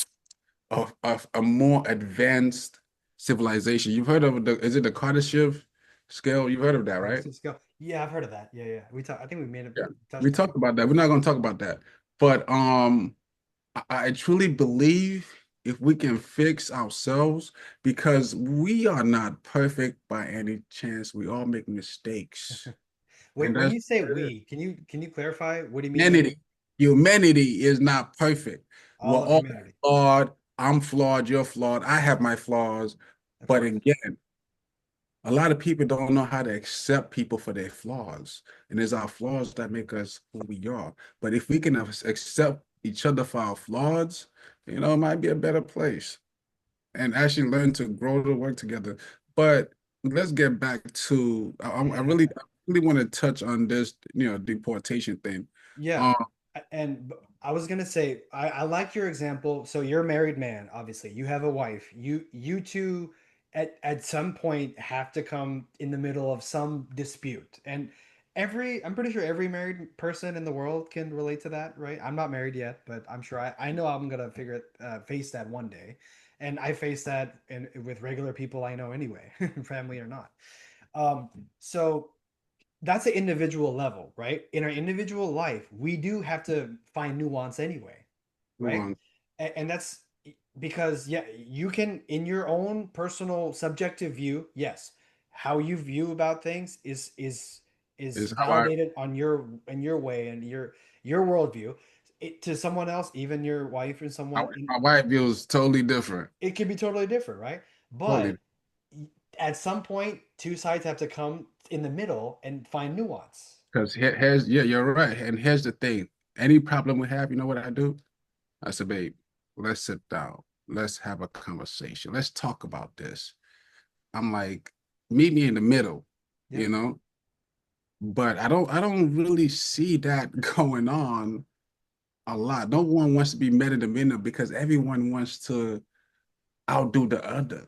more advanced civilization. You've heard of is it the Kardashev scale? You've heard of that, right? Let's go. Yeah, I've heard of that. Yeah, yeah. We talk. I think we made it Yeah. We touched on it. talked about that. We're not going to talk about that. But I truly believe if we can fix ourselves, because we are not perfect by any chance. We all make mistakes. Wait, And when that's you say we, can you clarify what do you mean by humanity. we? Humanity is not perfect. We're All of all humanity, flawed. I'm flawed. You're flawed. I have my flaws. of But course. again, a lot of people don't know how to accept people for their flaws. And it's our flaws that make us who we are. But if we can accept each other for our flaws, it might be a better place and actually learn to grow to work together. But let's get back to, I really want to touch on this, deportation thing. Yeah. Um, I was gonna say, I like your example. So you're a married man, obviously. You have a wife. You two at some point have to come in the middle of some dispute. And I'm pretty sure every married person in the world can relate to that, right? I'm not married yet, but I'm sure I know I'm gonna face that one day. And I face that with regular people I know anyway, family or not. Um, so that's an individual level, right? In our individual life, we do have to find nuance anyway, right? nuance And that's because, yeah, you can, in your own personal subjective view, yes, how you view about things is is how validated on your way and your worldview. To someone else, even your wife and how someone, my wife views totally different. it could be totally different, right? But Totally. at some point, two sides have to come in the middle and find nuance. Because here's, yeah, you're right. And here's the thing. Any problem we have, you know what I do? I said, babe, let's sit down. Let's have a conversation. Let's talk about this. I'm like, meet me in the middle, Yeah. you know? But I don't really see that going on a lot. No one wants to be met in the middle because everyone wants to outdo the other.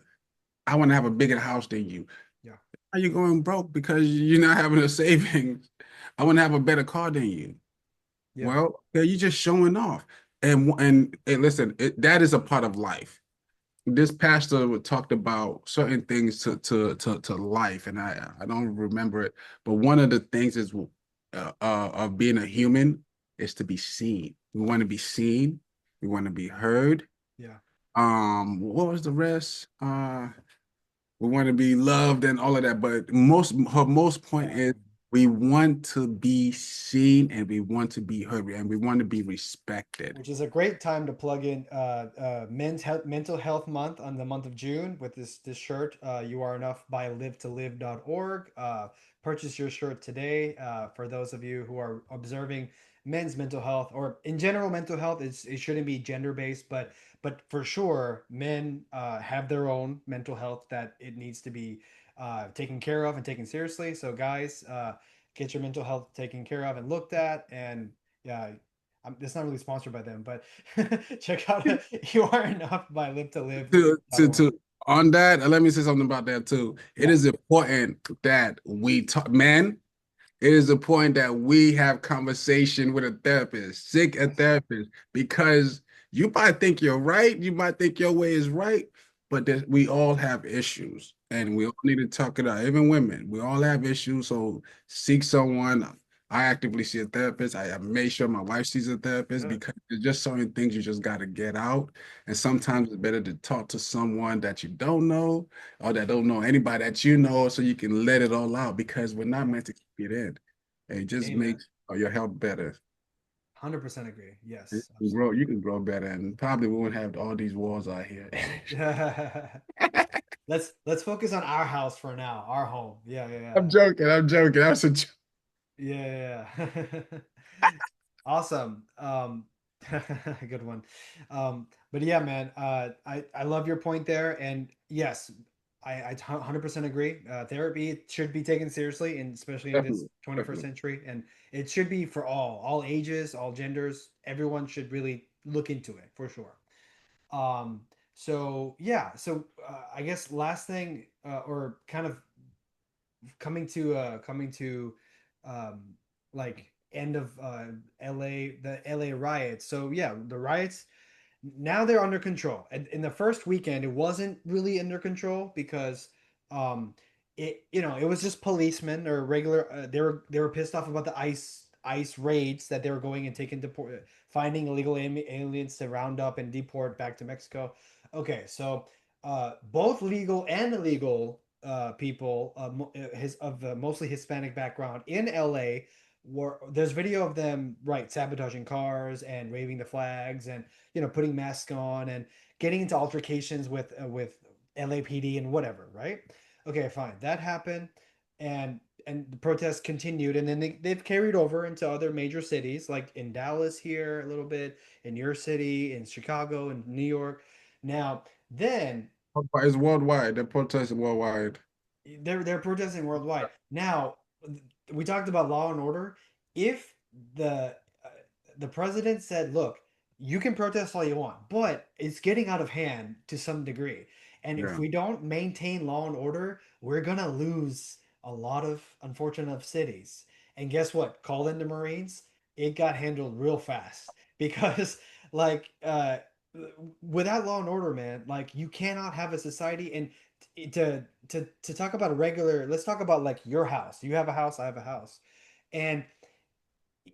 I want to have a bigger house than you. Yeah. Are you going broke because you're not having a savings? I want to have a better car than you. Yeah. Well, yeah, you're just showing off. And listen, that is a part of life. This pastor talked about certain things to life, and I don't remember it, but one of the things is of being a human is to be seen. We want to be seen. We want to be heard. Yeah. What was the rest? We want to be loved and all of that. But her most point is we want to be seen and we want to be heard and we want to be respected. Which is a great time to plug in mental health month on the month of June with this shirt. You are enough by live2live.org. Purchase your shirt today. For those of you who are observing men's mental health or in general mental health, it shouldn't be gender based, but for sure men have their own mental health that it needs to be taken care of and taken seriously. So guys, get your mental health taken care of and looked at and yeah, it's not really sponsored by them, but check out You Are Enough by live to live.org. To on that, let me say something about that too. It Yeah. is important that we talk, man. It is important that we have conversation with a therapist, seek a Yes. therapist, because you might think you're right, you might think your way is right, but we all have issues, Of and we course. all need to talk it out. Even women, we all have issues. So seek someone. I actively see a therapist. I make sure my wife sees a therapist Good. because there's just certain things you just got to get out. And sometimes it's better to talk to someone that you don't know or that don't know anybody that you know so you can let it all out because we're not Yeah. meant to keep it in. It just Amen. makes your health better. 100% agree. You Yes, can grow, absolutely. you can grow better, and probably we won't have all these wars out here. Let's focus on our house for now, our home. Yeah, yeah, I'm yeah. joking. I'm joking. That's a joke. Yeah, yeah, yeah. Awesome. Good one. But yeah, man, I love your point there. And yes, I 100% agree. Therapy should be taken seriously, and especially in this Definitely, 21st definitely. century. And it should be for all ages, all genders. Everyone should really look into it for sure. Um, so yeah, so I guess last thing, or kind of coming to um like end of LA, the LA riots. So yeah, the riots now they're under control. And in the first weekend, it wasn't really under control because um it was just policemen or regular they were pissed off about the ICE raids that they were going and taking deport finding illegal aliens to round up and deport back to Mexico. Okay, so both legal and illegal people his of the mostly Hispanic background in LA were there's video of them right sabotaging cars and waving the flags and putting masks on and getting into altercations with LAPD and whatever, right? Okay, fine. That happened, and the protests continued, and then they've carried over into other major cities, like in Dallas here a little bit, in your city, in Chicago, and New York. Now, then It's worldwide. The protest is worldwide. they're protesting worldwide. Now, we talked about law and order. If uh, the president said, "Look, you can protest all you want, but it's getting out of hand to some degree, and if Yeah. we don't maintain law and order, we're gonna lose a lot of unfortunate cities." And guess what? Call in the Marines. It got handled real fast because, like, without law and order, man, like you cannot have a society and to talk about a regular let's talk about like your house. You have a house, I have a house, and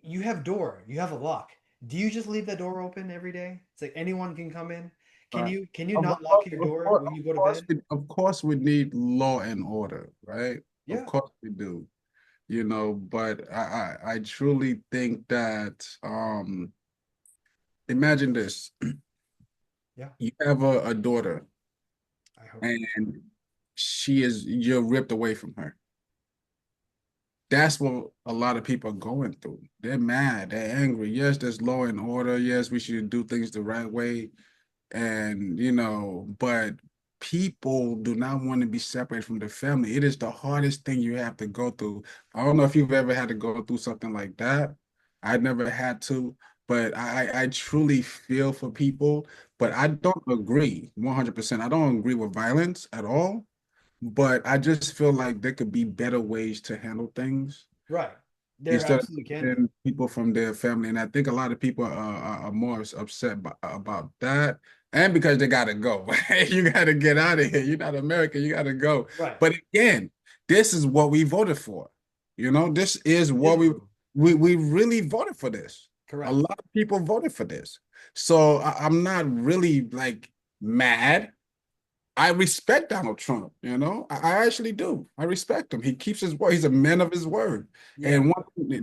you have a lock. Do you just leave the door open every day? It's like anyone can come in. can Right. you can you Of, not lock of, your of door course, when you go to bed? of course, we need law and order, right? Of Yeah. course, we do. But I truly think that imagine this. Yeah, You have a daughter I hope. and you're ripped away from her. That's what a lot of people are going through. They're mad, they're angry. Yes, there's law and order. Yes, we should do things the right way. But people do not want to be separated from their family. It is the hardest thing you have to go through. I don't know if you've ever had to go through something like that. I never had to, but I truly feel for people, but I don't agree 100%. I don't agree with violence at all, but I just feel like there could be better ways to handle things Right, there instead of absolutely can be. separating people from their family. And I think a lot of people are more upset about that. And because they got to go. You got to get out of here. You're not American. You got to go. Right, But again, this is what we voted for. This is it is what we true. we we really voted for this. A Correct. lot of people voted for this. So I'm not really like mad. I respect Donald Trump, I actually do. I respect him. He keeps his word. He's a man of his word. Yeah, And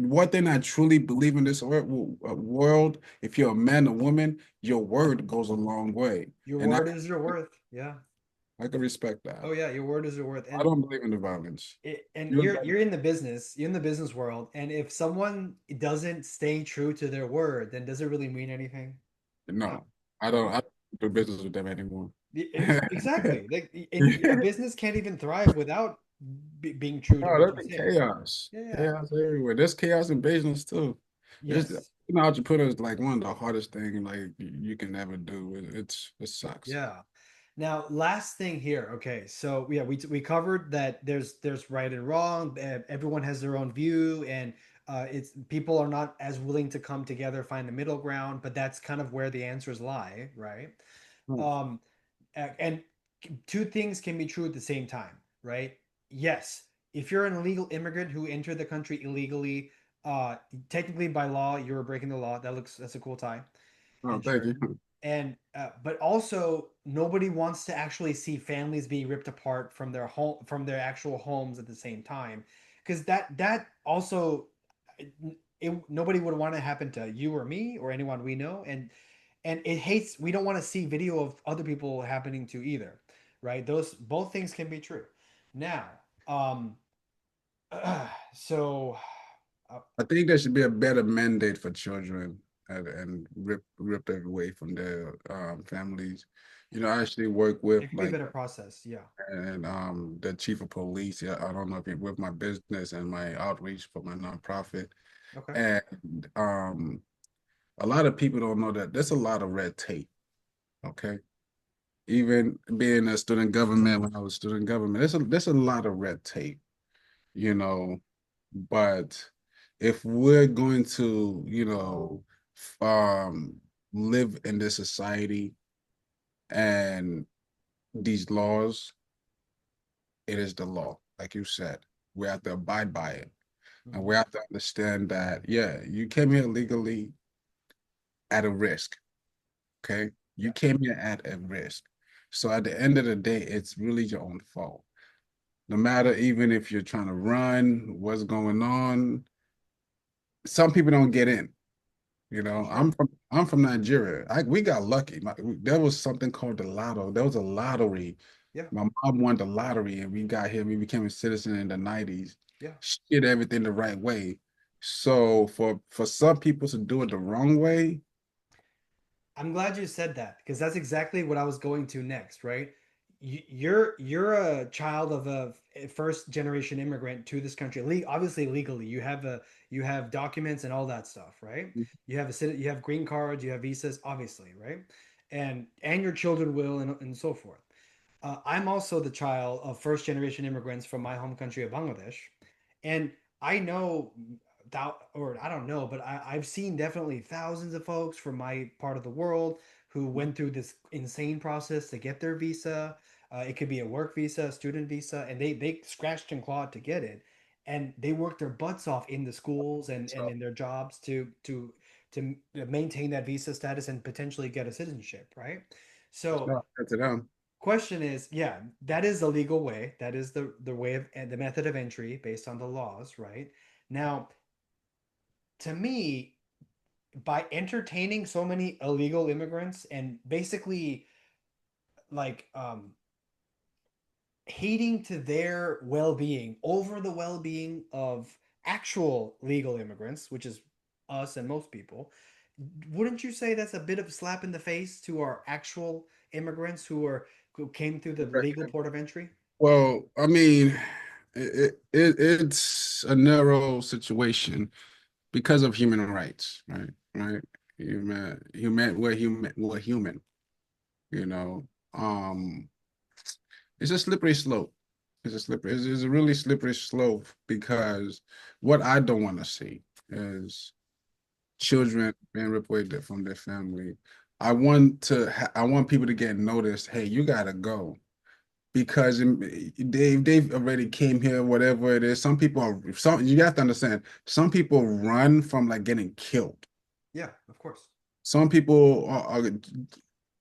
one thing I truly believe in this world, if you're a man or woman, your word goes a long way. your And word is your worth. Yeah. I can respect that. Oh yeah, your word is your worth. I And don't believe in the violence. and You you're in the business, you're in the business world, and if someone doesn't stay true to their word, then does it really mean anything? No. no, I don't. No. I don't do business with them anymore. Exactly. Like, and a business can't even thrive without being true to Oh, what you there's say. chaos. Yeah. Yeah. Chaos everywhere. There's chaos in business too. It's Yes. entrepreneur is like one of the hardest things like you can ever do. It sucks. Yeah. Now, last thing here. Okay, so yeah, we covered that there's right and wrong. Everyone has their own view, and it's people are not as willing to come together, find the middle ground. But that's kind of where the answers lie, right? Hmm. Um, and two things can be true at the same time, right? Yes, if you're an illegal immigrant who entered the country illegally, technically by law you're breaking the law. That's a cool tie Oh, and thank shirt. you. And but also nobody wants to actually see families being ripped apart from their actual homes at the same time, because that also nobody would want to happen to you or me or anyone we know, and it hates we don't want to see video of other people happening to either, right? Those both things can be true. Now, um so uh, I think there should be a better mandate for children and rip them away from their families. I actually work with there could be a like better process. Yeah. and the chief of police. Yeah, I don't know if it with my business and my outreach for my nonprofit. Okay. And a lot of people don't know that there's a lot of red tape. Okay. Even being a student government, when I was student government, there's a lot of red tape, you know, but if we're going to, live in this society and these laws, it is the law. Like you said, we have to abide by it. And Mhm. we have to understand that, yeah, you came here legally at a risk. Okay. You Yeah. came here at a risk. So at the end of the day, it's really your own fault. No matter even if you're trying to run, what's going on, some people don't get in. Sure. I'm from Nigeria. We got lucky. There was something called the lotto. There was a lottery. Yeah. My mom won the lottery, and we got here. We became a citizen in the '90s. Yeah. She did everything the right way. So for some people to do it the wrong way, I'm glad you said that because that's exactly what I was going to next, right? You're a child of a first generation immigrant to this country. Obviously legally, you have documents and all that stuff, right? You have green cards, you have visas, obviously, right? And your children will and so forth. I'm also the child of first generation immigrants from my home country of Bangladesh, and I know or I don't know, but I've seen definitely thousands of folks from my part of the world who went through this insane process to get their visa. It could be a work visa, a student visa, and they scratched and clawed to get it, and they worked their butts off in the schools and so in their jobs to maintain that visa status and potentially get a citizenship, right? it's So not up to them. question is, yeah, that is the legal way. That is the way of the method of entry based on the laws, right? Now, to me, by entertaining so many illegal immigrants and basically like hating to their well-being over the well-being of actual legal immigrants, which is us and most people, wouldn't you say that's a bit of a slap in the face to our actual immigrants who came through the legal port of entry? Well, I mean, it's a narrow situation because of human rights, right? Right? We're human, you know. Um, it's a slippery slope. It's a really slippery slope because what I don't want to see is children being ripped away from their family. I want people to get noticed. Hey, you gotta go because they've already came here, whatever it is. Some you have to understand. Some people run from like getting killed. Yeah, of course. Some people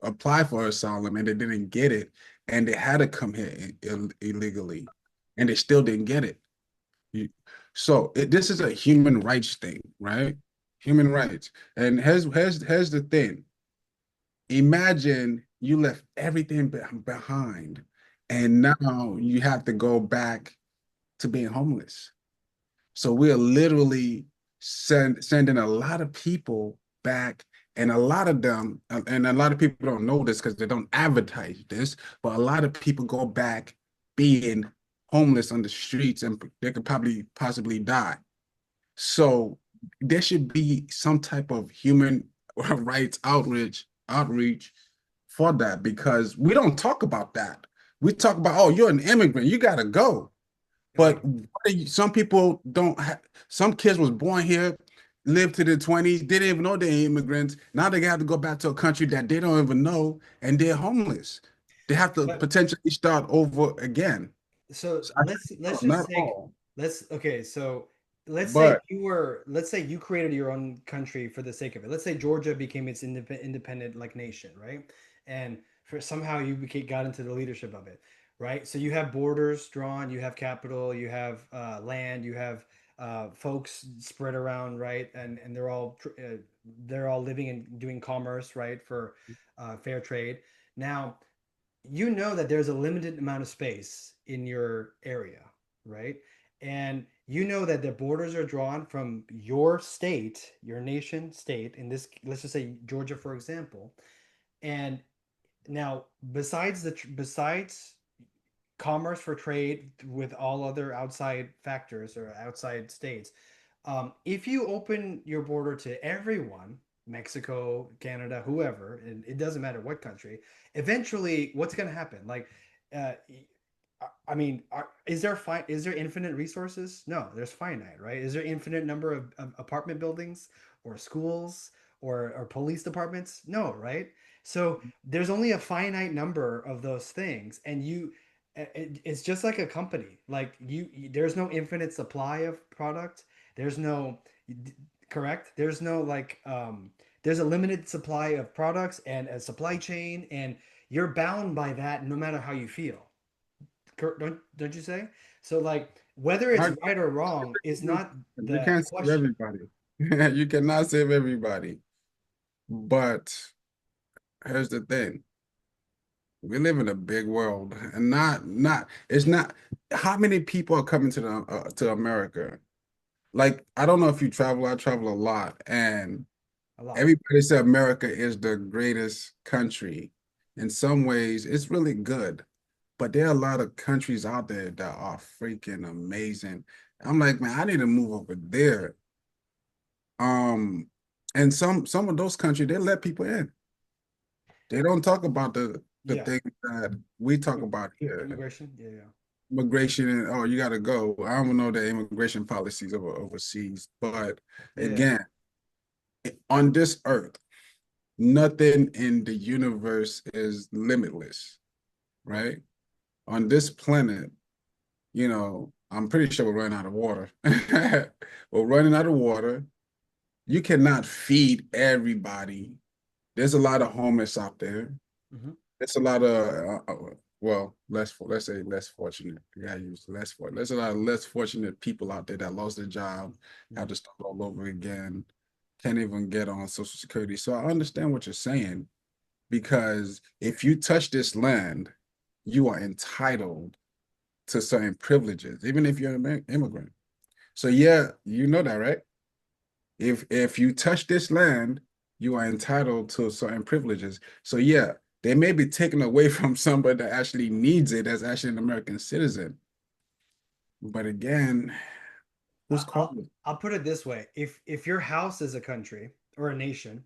apply for asylum and they didn't get it, and they had to come here illegally, and they still didn't get it. You- this is a human rights thing, right? Human rights. And here's the thing. Imagine you left everything behind, and now you have to go back to being homeless. So we're literally sending a lot of people back, and a lot of them, and a lot of people don't know this because they don't advertise this, but a lot of people go back being homeless on the streets, and they could probably possibly die. So there should be some type of human rights outreach for that because we don't talk about that. We talk about, oh, you're an immigrant, you gotta go. But Exactly. some people don't have, some kids was born here, lived to their 20s, didn't even know they're immigrants. Now they have to go back to a country that they don't even know and they're homeless. They have to But potentially start over again. so So let's not just take all, let's okay, so but let's say you created your own country for the sake of it. Let's say Georgia became its independent like nation, right? And for somehow you became got into the leadership of it, right? So you have borders drawn, you have capital, you have land, you have folks spread around, right? And they're all living and doing commerce, right? For fair trade. Now you know that there's a limited amount of space in your area, right? And you know that the borders are drawn from your state, your nation state, in this, let's just say Georgia, for example. And now, besides commerce for trade with all other outside factors or outside states, if you open your border to everyone, Mexico, Canada, whoever, and it doesn't matter what country, eventually what's going to happen? Like, uh, I mean, is there infinite resources? No, there's finite, right? Is there infinite number of apartment buildings or schools or police departments? No, right? So there's only a finite number of those things, and it's just like a company. Like there's no infinite supply of product. There's no, correct? There's no like, there's a limited supply of products and a supply chain, and you're bound by that no matter how you feel. Don't you say? So like whether it's I, right or wrong is not you the can't save question. everybody. You cannot save everybody. But here's the thing. We live in a big world, and not it's not how many people are coming to America. Like I don't know if you travel, I travel a lot, and A lot. everybody said America is the greatest country. In some ways, it's really good, but there are a lot of countries out there that are freaking amazing. I'm like, man, I need to move over there. Um, and some of those countries, they let people in. They don't talk about the Yeah. things that we talk Im- about here. Immigration. Yeah, yeah. Immigration and oh, you got to go. I don't know the immigration policies overseas, but Yeah, yeah. again, on this earth, nothing in the universe is limitless, right? On this planet, I'm pretty sure we're running out of water. We're running out of water. You cannot feed everybody. There's a lot of homeless out there. Hmm. There's a lot of well, let's say less fortunate. Yeah, use less for. There's a lot of less fortunate people out there that lost their job, have Hmm. to start all over again, can't even get on Social Security. So I understand what you're saying because if you touch this land, you are entitled to certain privileges, even if you're an immigrant. So yeah, you know that, right? If you touch this land, you are entitled to certain privileges. So yeah, they may be taken away from somebody that actually needs it as actually an American citizen. But again, who's I- I'll calling? I'll put it this way: if your house is a country or a nation,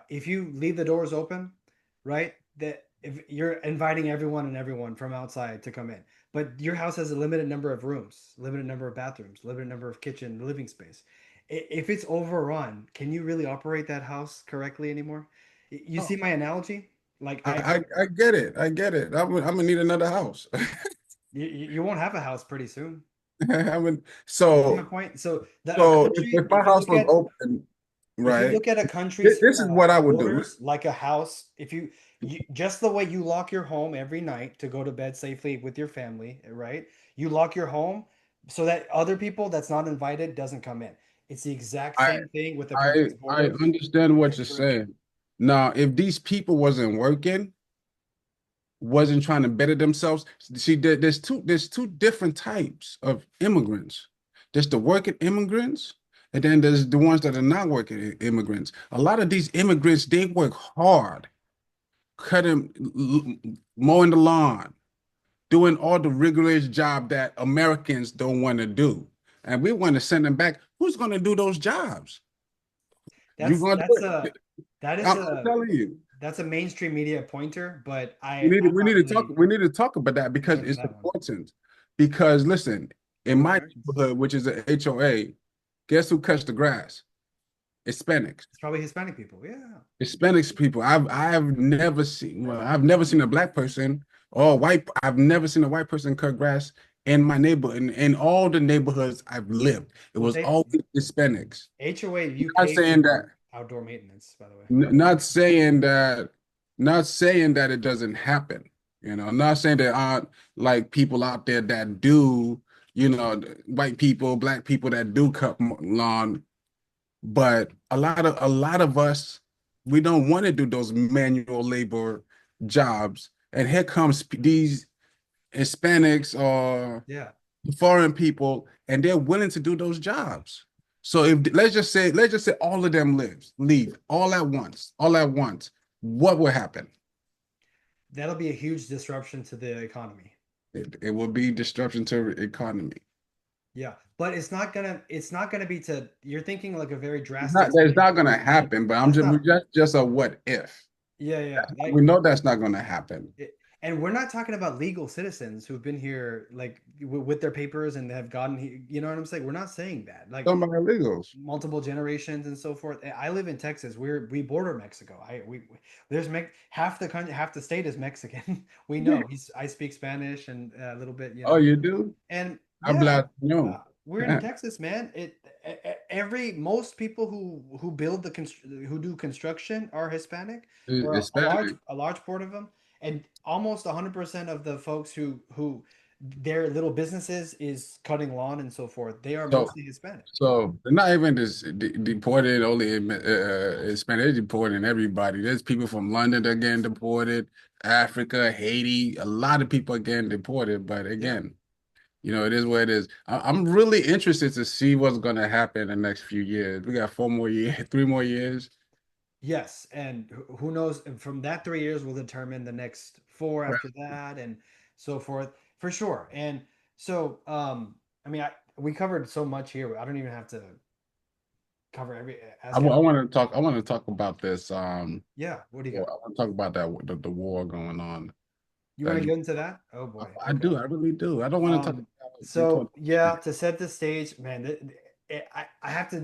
if you leave the doors open, right, that if you're inviting everyone from outside to come in, but your house has a limited number of rooms, limited number of bathrooms, limited number of kitchen living space. If it's overrun, can you really operate that house correctly anymore? You Oh, see my analogy? Like I get it. I get it. I'm gonna need another house. you won't have a house pretty soon. I mean, You see my so point? So that a so country, if my house was open, if you right? look at a country's This is what I would do. borders like a house, if you just the way you lock your home every night to go to bed safely with your family, right? You lock your home so that other people that's not invited doesn't come in. It's the exact I same thing with the I country's I borders. understand what If you're you're saying. Now, if these people wasn't working, wasn't trying to better themselves, see, there's two different types of immigrants. There's the working immigrants, and then there's the ones that are not working immigrants. A lot of these immigrants, they work hard, cutting, mowing the lawn, doing all the rigorous job that Americans don't want to do. And we want to send them back. Who's going to do those jobs? You that's going to do that's it? a that is I'm a telling you. that's a mainstream media pointer, but We need to, I'm we not need to talk really we need to talk about that because going for it's that one. important. Because listen, in We're my Americans. neighborhood, which is a HOA, guess who cuts the grass? Hispanics. It's probably Hispanic people. Yeah. Hispanics people. I've never seen a black person or white. I've never seen a white person cut grass in my neighborhood. In all the neighborhoods I've lived, it Well, was always Hispanics. HOA, you Not pay saying that for outdoor maintenance, by the way. Not saying that, not saying that it doesn't happen. I'm not saying there aren't like people out there that do, white people, black people that do cut lawn, but a lot of us, we don't want to do those manual labor jobs. And here comes these Hispanics or Yeah. foreign people, and they're willing to do those jobs. So if let's just say all of them leave all at once, what will happen? That'll be a huge disruption to the economy. It will be disruption to the economy. Yeah. But it's not gonna be to you're thinking like a very It's drastic not it's not scenario. gonna happen, but I'm That's just not just a what if. yeah, yeah. We Like know that's not gonna happen. and we're not talking about legal citizens who've been here like with their papers and have gotten here, you know what I'm saying? We're not saying that. Like Talking about illegals. multiple generations and so forth. I live in Texas. We border Mexico. There's half the country, half the state is Mexican. We know. I speak Spanish and a little bit, Oh, you do? and yeah, Habla español. we're in Texas, man. Every most people who who do construction are Hispanic, or Hispanic. a large part of them, and almost 100% of the folks who their little businesses is cutting lawn and so forth. They are So mostly Hispanic. So they're not even just deported only in Hispanic, they're deporting everybody. There's people from London that are getting deported, Africa, Haiti, a lot of people are getting deported. But Yeah. again, it is what it is. I'm really interested to see what's going to happen in the next few years. We got 4 more years, 3 more years. Yes, and who knows? And from that 3 years will determine the next four after that, and so forth, for sure. And so, I mean, we covered so much here. I don't even have to cover every I, ask I every. want to talk. I want to talk about this. Yeah, what do you Well, got? I want to talk about the war going on. You want That to you, get into that? Oh boy. I Okay. do. I really do. I don't want to talk about you So talk. yeah, to set the stage, man, I have to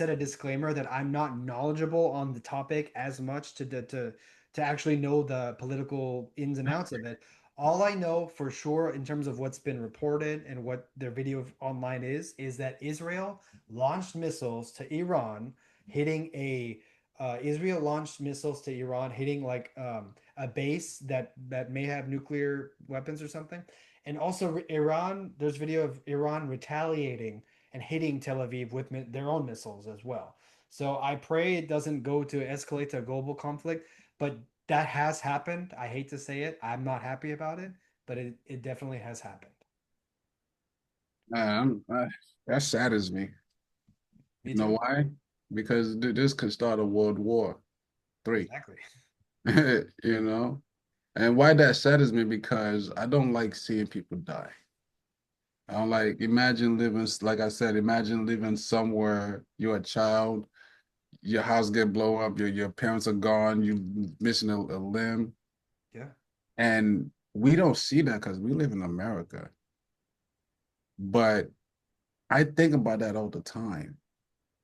set a disclaimer that I'm not knowledgeable on the topic as much to actually know the political ins and outs of it. All I know for sure in terms of what's been reported and what their video online is that Israel launched missiles to Iran, hitting a Israel launched missiles to Iran, hitting like a base that may have nuclear weapons or something. And also Iran, there's video of Iran retaliating and hitting Tel Aviv with their own missiles as well. So I pray it doesn't go to escalate to a global conflict, but that has happened. I hate to say it. I'm not happy about it, but it definitely has happened. That saddens me. Me You know too. why? Because this could start a World War III. Exactly. You know? And why that saddens me because I don't like seeing people die. I don't like imagine living like I said, imagine living somewhere, you're a child, your house get blown up, your parents are gone, you missing a limb. Yeah. And we don't see that because we live in America. But I think about that all the time.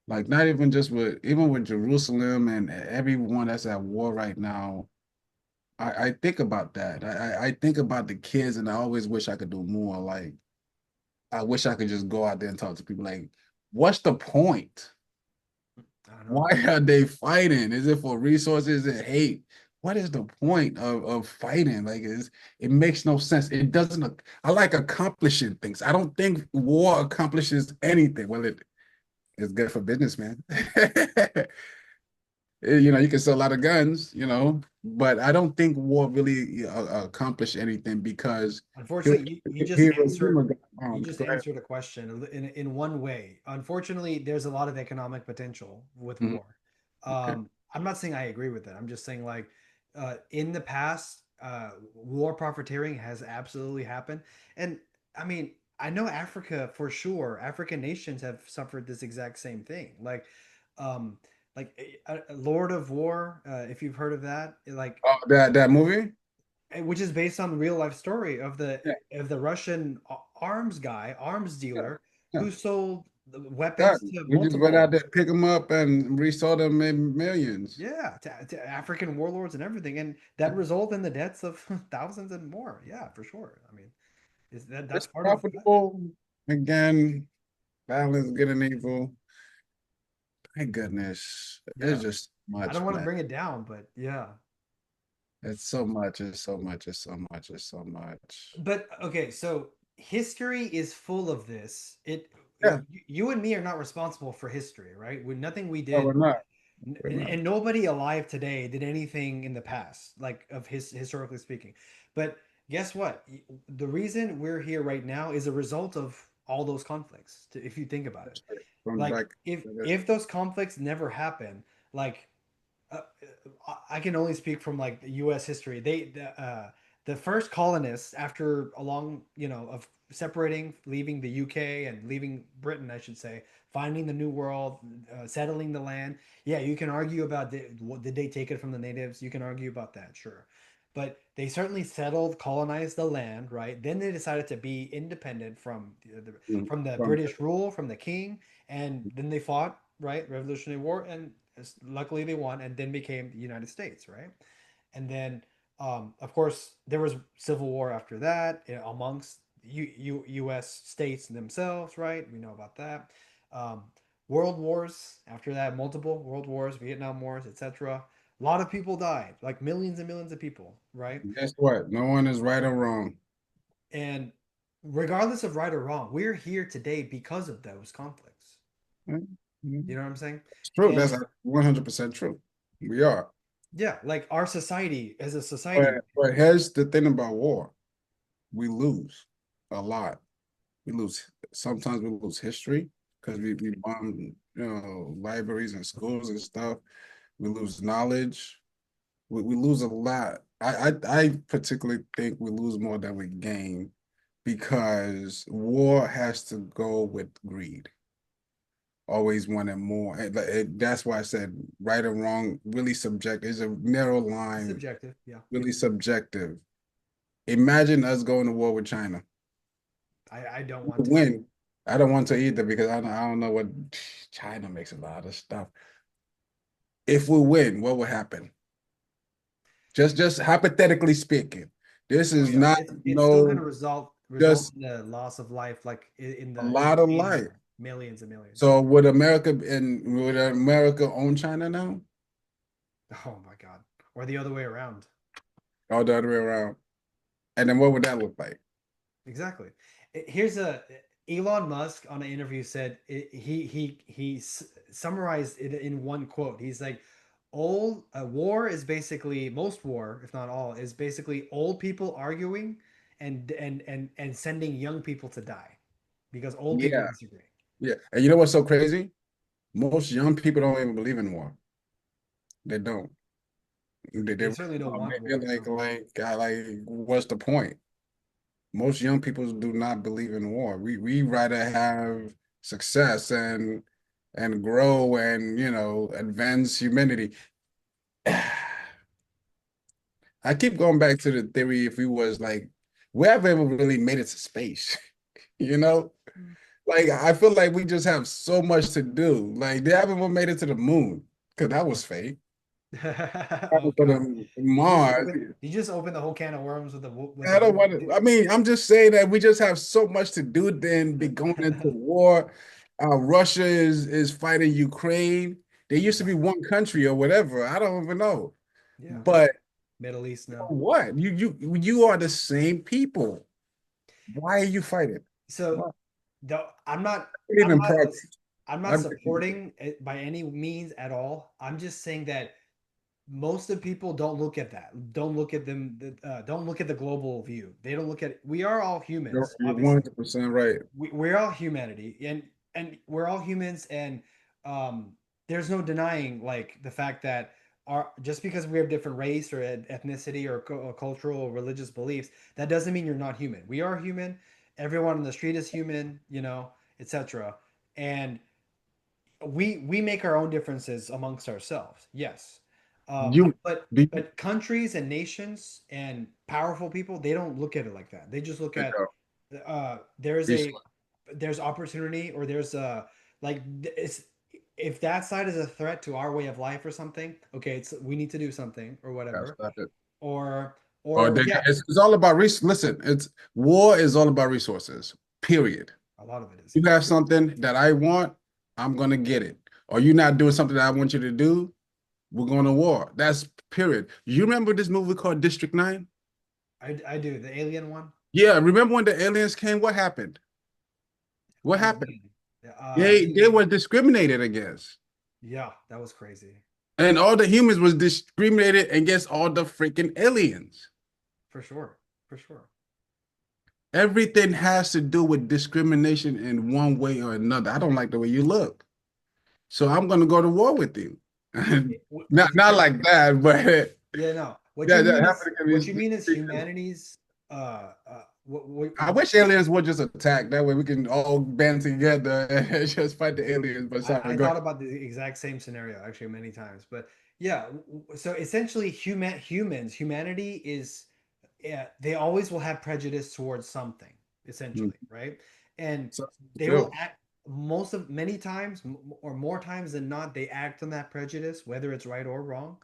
Like not even just even with Jerusalem and everyone that's at war right now. I think about that. I think about the kids and I always wish I could do more. Like I wish I could just go out there and talk to people. Like, what's the point? I don't know. Why are they fighting? Is it for resources? Is it hate? What is the point of fighting? Like, it makes no sense. It doesn't. I like accomplishing things. I don't think war accomplishes anything. Well, it's good for business, man. You can sell a lot of guns, but I don't think war really accomplished anything because here, Unfortunately, here, you just go ahead. answered a question in one way. Unfortunately, there's a lot of economic potential with Mhm. war. Okay. I'm not saying I agree with it. I'm just saying like in the past, war profiteering has absolutely happened, and I mean I know Africa for sure. African nations have suffered this exact same thing. Um, Lord of War, if you've heard of that, like Oh, that movie? which is based on the real life story Yeah, of the Russian arms yeah, dealer yeah. who sold the Yeah. weapons to We just went out multiple, there, pick them up, and resold them in millions. yeah, to African warlords and everything, and that result in the deaths of thousands and more. Yeah, for sure. I mean, is that's It's part of profitable. Again, balance, good and evil. Thank goodness. yeah. It's just I much, don't want to man. bring it down, but yeah. It's so much. It's so much. It's so much. It's so much. But okay, so history is full of this. Yeah. You and me are not responsible for history, right? With nothing we No, we're did, not. We're not. and nobody alive today did anything in the past, like of historically speaking. But guess what? The reason we're here right now is a result of all those conflicts. If you think about it, From like like, if those conflicts never happen, like uh, I can only speak from like the U.S. history. The first colonists, after a long, of separating, leaving the UK and leaving Britain, I should say, finding the New World, settling the land. Yeah, you can argue about did they take it from the natives? You can argue about that, sure. but they certainly settled, colonized the land, right? Then they decided to be independent from Mm. from the From British rule, from the king, and then they fought, right, Revolutionary War, and luckily they won, and then became the United States, right? And then, of course, there was civil war after that, amongst U.S. states themselves, right? We know about that. Um, World wars after that, multiple world wars, Vietnam wars, etc. A lot of people died, like millions and millions of people, right? guess what? No one is right or wrong. And regardless of right or wrong, we're here today because of those conflicts. Mhm. You know what I'm saying? It's true. And That's 100% true. We are. yeah, like our society as a But society. but here's the thing about war. We lose a lot. We lose sometimes we lose history because we bomb, libraries and schools and stuff. We lose knowledge. We lose a lot. I particularly think we lose more than we gain because war has to go with greed. Always wanting more. That's why I said right or wrong, really subjective. It's a narrow It's line, subjective. Yeah. really subjective. Imagine us going to war with China. I don't We want could to. win. I don't want to either because I don't know what China makes a lot of stuff. If we win, what will happen? Just hypothetically speaking, this Oh is yeah, not it's still going no to result just in the loss of life, like a in the lot of millions, life. millions and millions. So would America own China now? Oh my God. Or the other way around. Or the other way around? And then what would that look like? Exactly. Here's a Elon Musk on an interview said summarized it in one quote. He's like, "All war is basically most war, if not all, is basically old people arguing and sending young people to die because old people Yeah, disagree." yeah. And you know what's so crazy? Most young people don't even believe in war. They don't. They They certainly don't want feel war. No. what's the point? Most young people do not believe in war. We rather have success and grow and advance humanity. I keep going back to the theory if we was like we haven't ever really made it to space, you know? Like I feel like we just have so much to do. Like they haven't even made it to the moon because that was fake. Oh For God. the Mars. You just open the whole can of worms with I the don't want to. I mean, I'm just saying that we just have so much to do. Then be going into war. Russia is fighting Ukraine. There used to yeah. be one country or whatever. I don't even know. Yeah. But Middle East now. what? You are the same people. Why are you fighting? So Why? I'm not I believe I'm in not progress. I'm not I'm supporting it by any means at all. I'm just saying that most of the people don't look at that. Don't look at don't look at the global view. They don't look at we are all you're, humans, you're obviously. 100% right. We're all humanity and we're all humans and um there's no denying like the fact that our just because we have different race or ethnicity or cultural or religious beliefs that doesn't mean you're not human. We are human. Everyone on the street is human, etc. And we make our own differences amongst ourselves, yes. You do you, But countries and nations and powerful people, they don't look at it like that. They just look you at know, there's these- there's opportunity or there's like it's if that side is a threat to our way of life or something, okay, it's we need to do something or that's whatever. not it. Or Or yeah, it's all about listen, it's war is all about resources. Period. a lot of it is, You yeah. have something that I want, I'm gonna get it. Or you're not doing something that I want you to do, we're going to war. That's period. You remember this movie called District 9? I do the alien one. Yeah, remember when the aliens came? What happened? What Oh happened? man. They were discriminated against. Yeah, that was crazy. And all the humans was discriminated against all the freaking aliens. For sure. For sure. Everything has to do with discrimination in one way or another. I don't like the way you look. So I'm gonna go to war with you. Not And like that, but yeah, no. that happened to What you me. mean is humanity's I wish aliens would just attack. That way we can all band together and just fight the aliens. But sorry, I go ahead. thought about the exact same scenario actually many times, but Yeah. So essentially, humanity is, yeah, they always will have prejudice towards something, Mm. essentially, right? And So they will built. act many times, or more times than not, they act on that prejudice, whether it's right or wrong.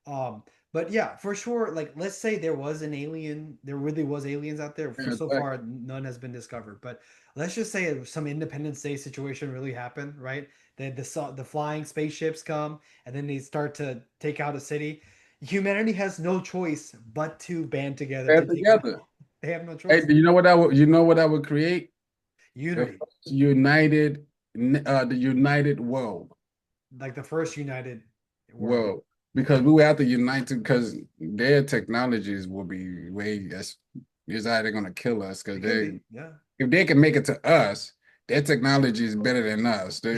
Um, but yeah, for sure, like let's say there was an alien, there really was aliens out there. For Yeah, so like, far, none has been discovered. But let's just say some Independence Day situation really happened, right? The flying spaceships come and then they start to take out a city. Humanity has no choice but to band together they're to take them together. out. They have no Hey, choice. do you know what I would? You know what I would create? The Unity, first the united like the first united world. world, because we would have to unite because their technologies will be way is either going to kill us because It could they be, yeah. if they can make it to us, their technology is better than us. They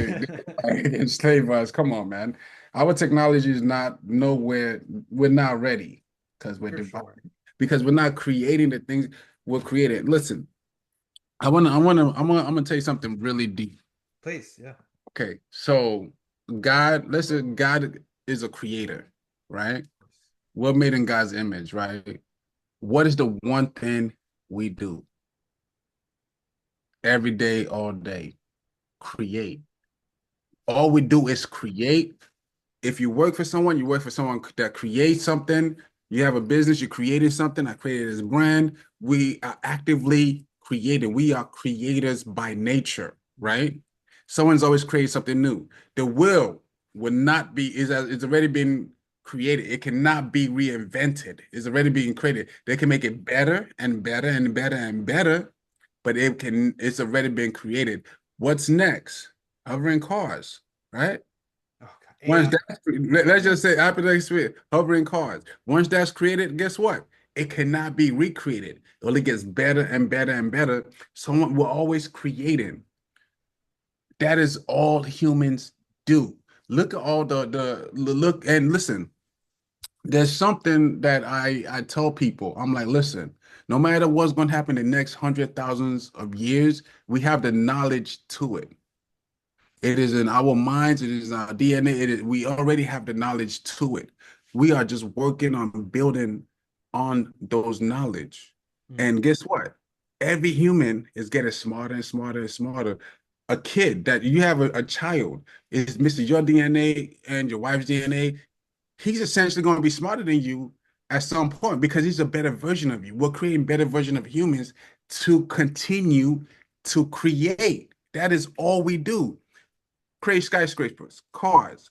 can enslave us. Come on, man. Our technology is not nowhere. We're not ready because we're For divided. sure. Because we're not creating the things we're creating. Listen, I'm gonna tell you something really deep. Please, yeah. Okay, so God is a creator, right? We're made in God's image, right? What is the one thing we do every day, all day? Create. All we do is create. If you work for someone, you work for someone that creates something. You have a business, you're creating something. I created this brand. We are actively creating. We are creators by nature, right? Someone's always created something new. The will not be is it's already been created. It cannot be reinvented. It's already being created. They can make it better and better and better and better, but it's already been created. What's next? Hovering cars, right? Oh God. Once AI. let's just say after the experience, hovering cars. Once that's created, guess what? It cannot be recreated. It only gets better and better and better. Someone we're always creating. That is all humans do. Look at all the look and listen. There's something that I tell people. I'm like, listen, no matter what's going to happen in the next hundred thousands of years, we have the knowledge to it. It is in our minds, it is in our DNA. We already have the knowledge to it. We are just working on building on those knowledge. Hmm. And guess what? Every human is getting smarter and smarter and smarter. A kid that you have a child is missing your DNA and your wife's DNA. He's essentially going to be smarter than you at some point because he's a better version of you. We're creating better version of humans to continue to create. That is all we do, create skyscrapers, cars.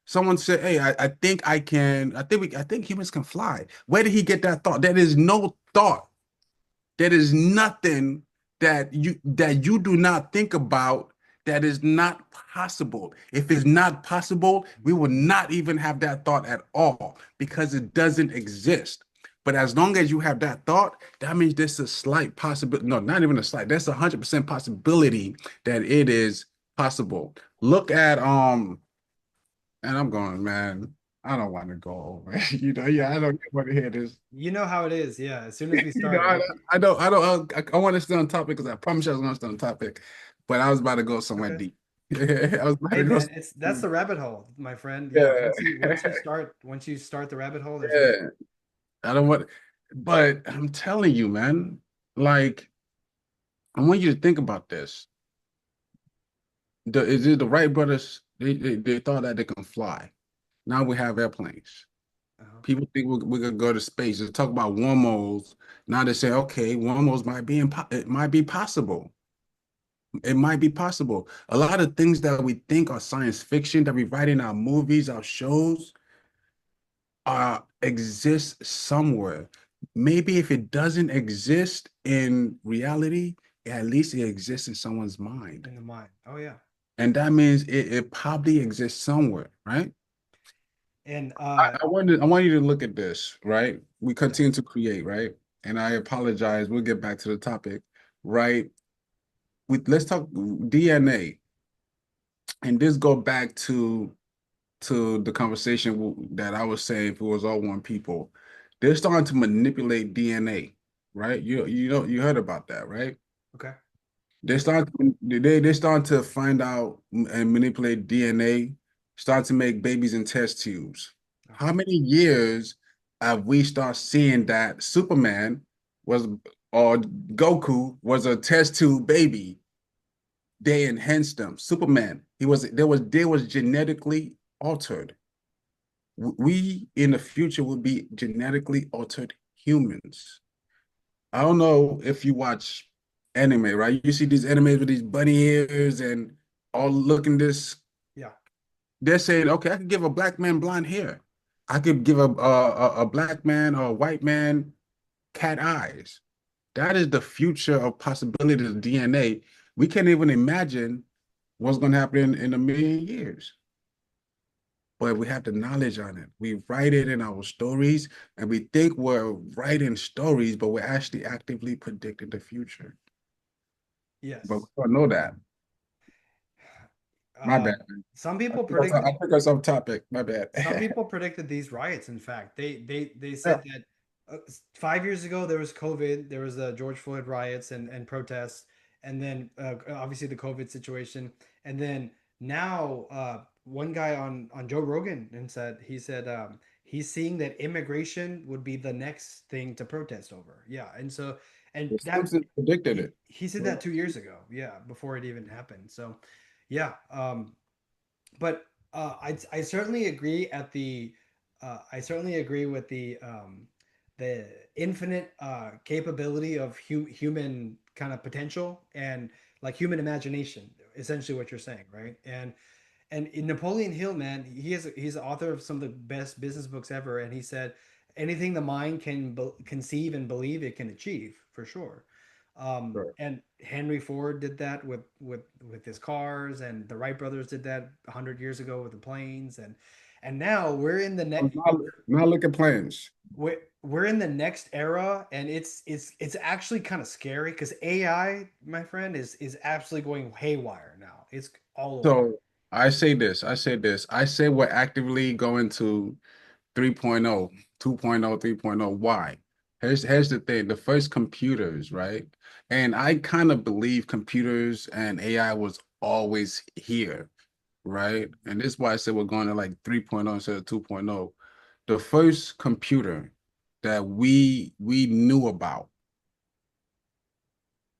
Someone said, "Hey, I think I can. I think humans can fly." Where did he get that thought? There is no thought. There is nothing that you do not think about that is not possible. If it's not possible, we will not even have that thought at all because it doesn't exist. But as long as you have that thought, that means there's a slight possibility. No, not even a slight. There's 100% possibility that it is possible. Look at and I'm going, man. I don't want to go over. Yeah, I don't want to hear this. You know how it is, yeah. As soon as we You know, start, like, I want to stay on topic because I promise you I was going to stay on topic, but I was about to go somewhere okay. deep. I was about Hey to go. man, it's that's the rabbit hole, my friend. Yeah. Yeah, Once you start the rabbit hole, there's no yeah. I don't want, but I'm telling you, man, like, I want you to think about this. Is it the Wright brothers? They thought that they can fly. Now we have airplanes. uh People think we could go to space. They talk about wormholes. Now they say, okay, wormholes it might be possible. It might be possible. A lot of things that we think are science fiction that we write in our movies, our shows, exist somewhere. Maybe if it doesn't exist in reality, at least it exists in someone's mind. in the mind. Oh yeah. And that means it probably exists somewhere, right? And I want you to look at this, right? We yeah, continue to create, right? And I apologize. We'll get back to the topic, right? Let's talk DNA. And this go back to the conversation that I was saying if it was all one people. They're starting to manipulate DNA, right? You heard about that, right? okay. They're starting to find out and manipulate DNA, start to make babies in test tubes. How many years have we start seeing that Superman was or Goku was a test tube baby? They enhanced them. Superman, they was genetically altered. We in the future will be genetically altered humans. I don't know if you watch anime, right? You see these animes with these bunny ears and all looking this. Yeah. They're saying, okay, I could give a black man blonde hair. I could give a black man or a white man cat eyes. That is the future of possibilities of DNA. We can't even imagine what's going to happen in a million years. But we have the knowledge on it. We write it in our stories, and we think we're writing stories, but we're actually actively predicting the future. But we Yes. don't know that. My Uh, bad. some I people took us, predicted I took us off topic. My bad. some people predicted these riots. In fact, they Yeah, said that 5 years ago there was COVID, there was the George Floyd riots and protests, and then obviously the COVID situation, and then now one guy on Joe Rogan and said he's seeing that immigration would be the next thing to protest over. Yeah, and so and the that Simpsons predicted it. he said that 2 years ago. Yeah, before it even happened. So yeah, but I certainly agree at the I certainly agree with the infinite capability of human kind of potential and like human imagination, essentially what you're saying, right? And in Napoleon Hill, man, he's the author of some of the best business books ever, and he said anything the mind can conceive and believe it can achieve for sure. Sure. And Henry Ford did that with his cars, and the Wright brothers did that 100 years ago with the planes, and now we're in the next Now look at plans. we're in the next era, and it's actually kind of scary because AI, my friend, is absolutely going haywire now. It's all over. So I say we're actively going to 3.0, 2.0, 3.0. Why? Here's the thing. The first computers, right? And I kind of believe computers and AI was always here, right? And this is why I said we're going to like 3.0 instead of 2.0. The first computer that we knew about.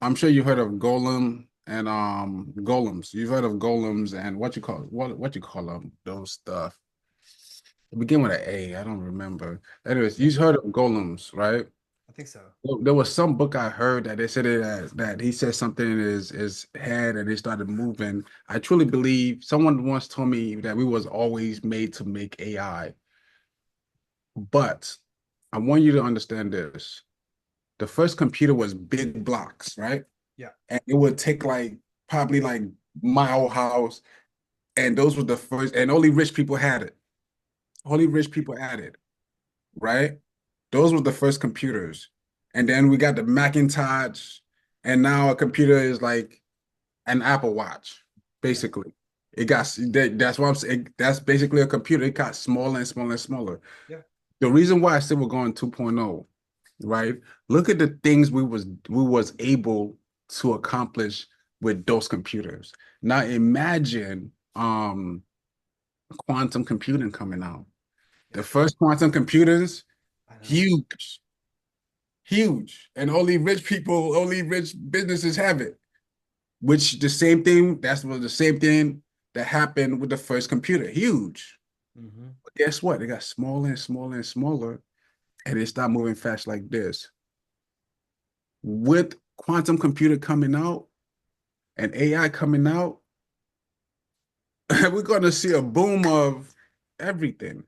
I'm sure you heard of Golem and golems. You've heard of golems and what you call them, those stuff. They begin with an A. I don't remember. Anyways, Yeah, you've heard of golems, right? I think so. There was some book I heard that they said it as that he said something in his head and they started moving. I truly believe someone once told me that we was always made to make AI. But I want you to understand this. The first computer was big blocks, right? Yeah, And it would take like probably like my old house. And those were the first, and only rich people had it. Only rich people had it, right? Those were the first computers. And then we got the Macintosh, and now a computer is like an Apple Watch, yeah, basically. That's what I'm saying. That's basically a computer. It got smaller and smaller and smaller. yeah. The reason why I said we're going 2.0, right? Look at the things we was able to accomplish with those computers. Now imagine quantum computing coming out. The Yes, first quantum computers, I know. huge, huge, and only rich people, only rich businesses have it. Which the same thing, that's was the same thing that happened with the first computer, huge. Hmm. But guess what? They got smaller and smaller and smaller, and they start moving fast like this. With quantum computer coming out and AI coming out, we're going to see a boom of everything.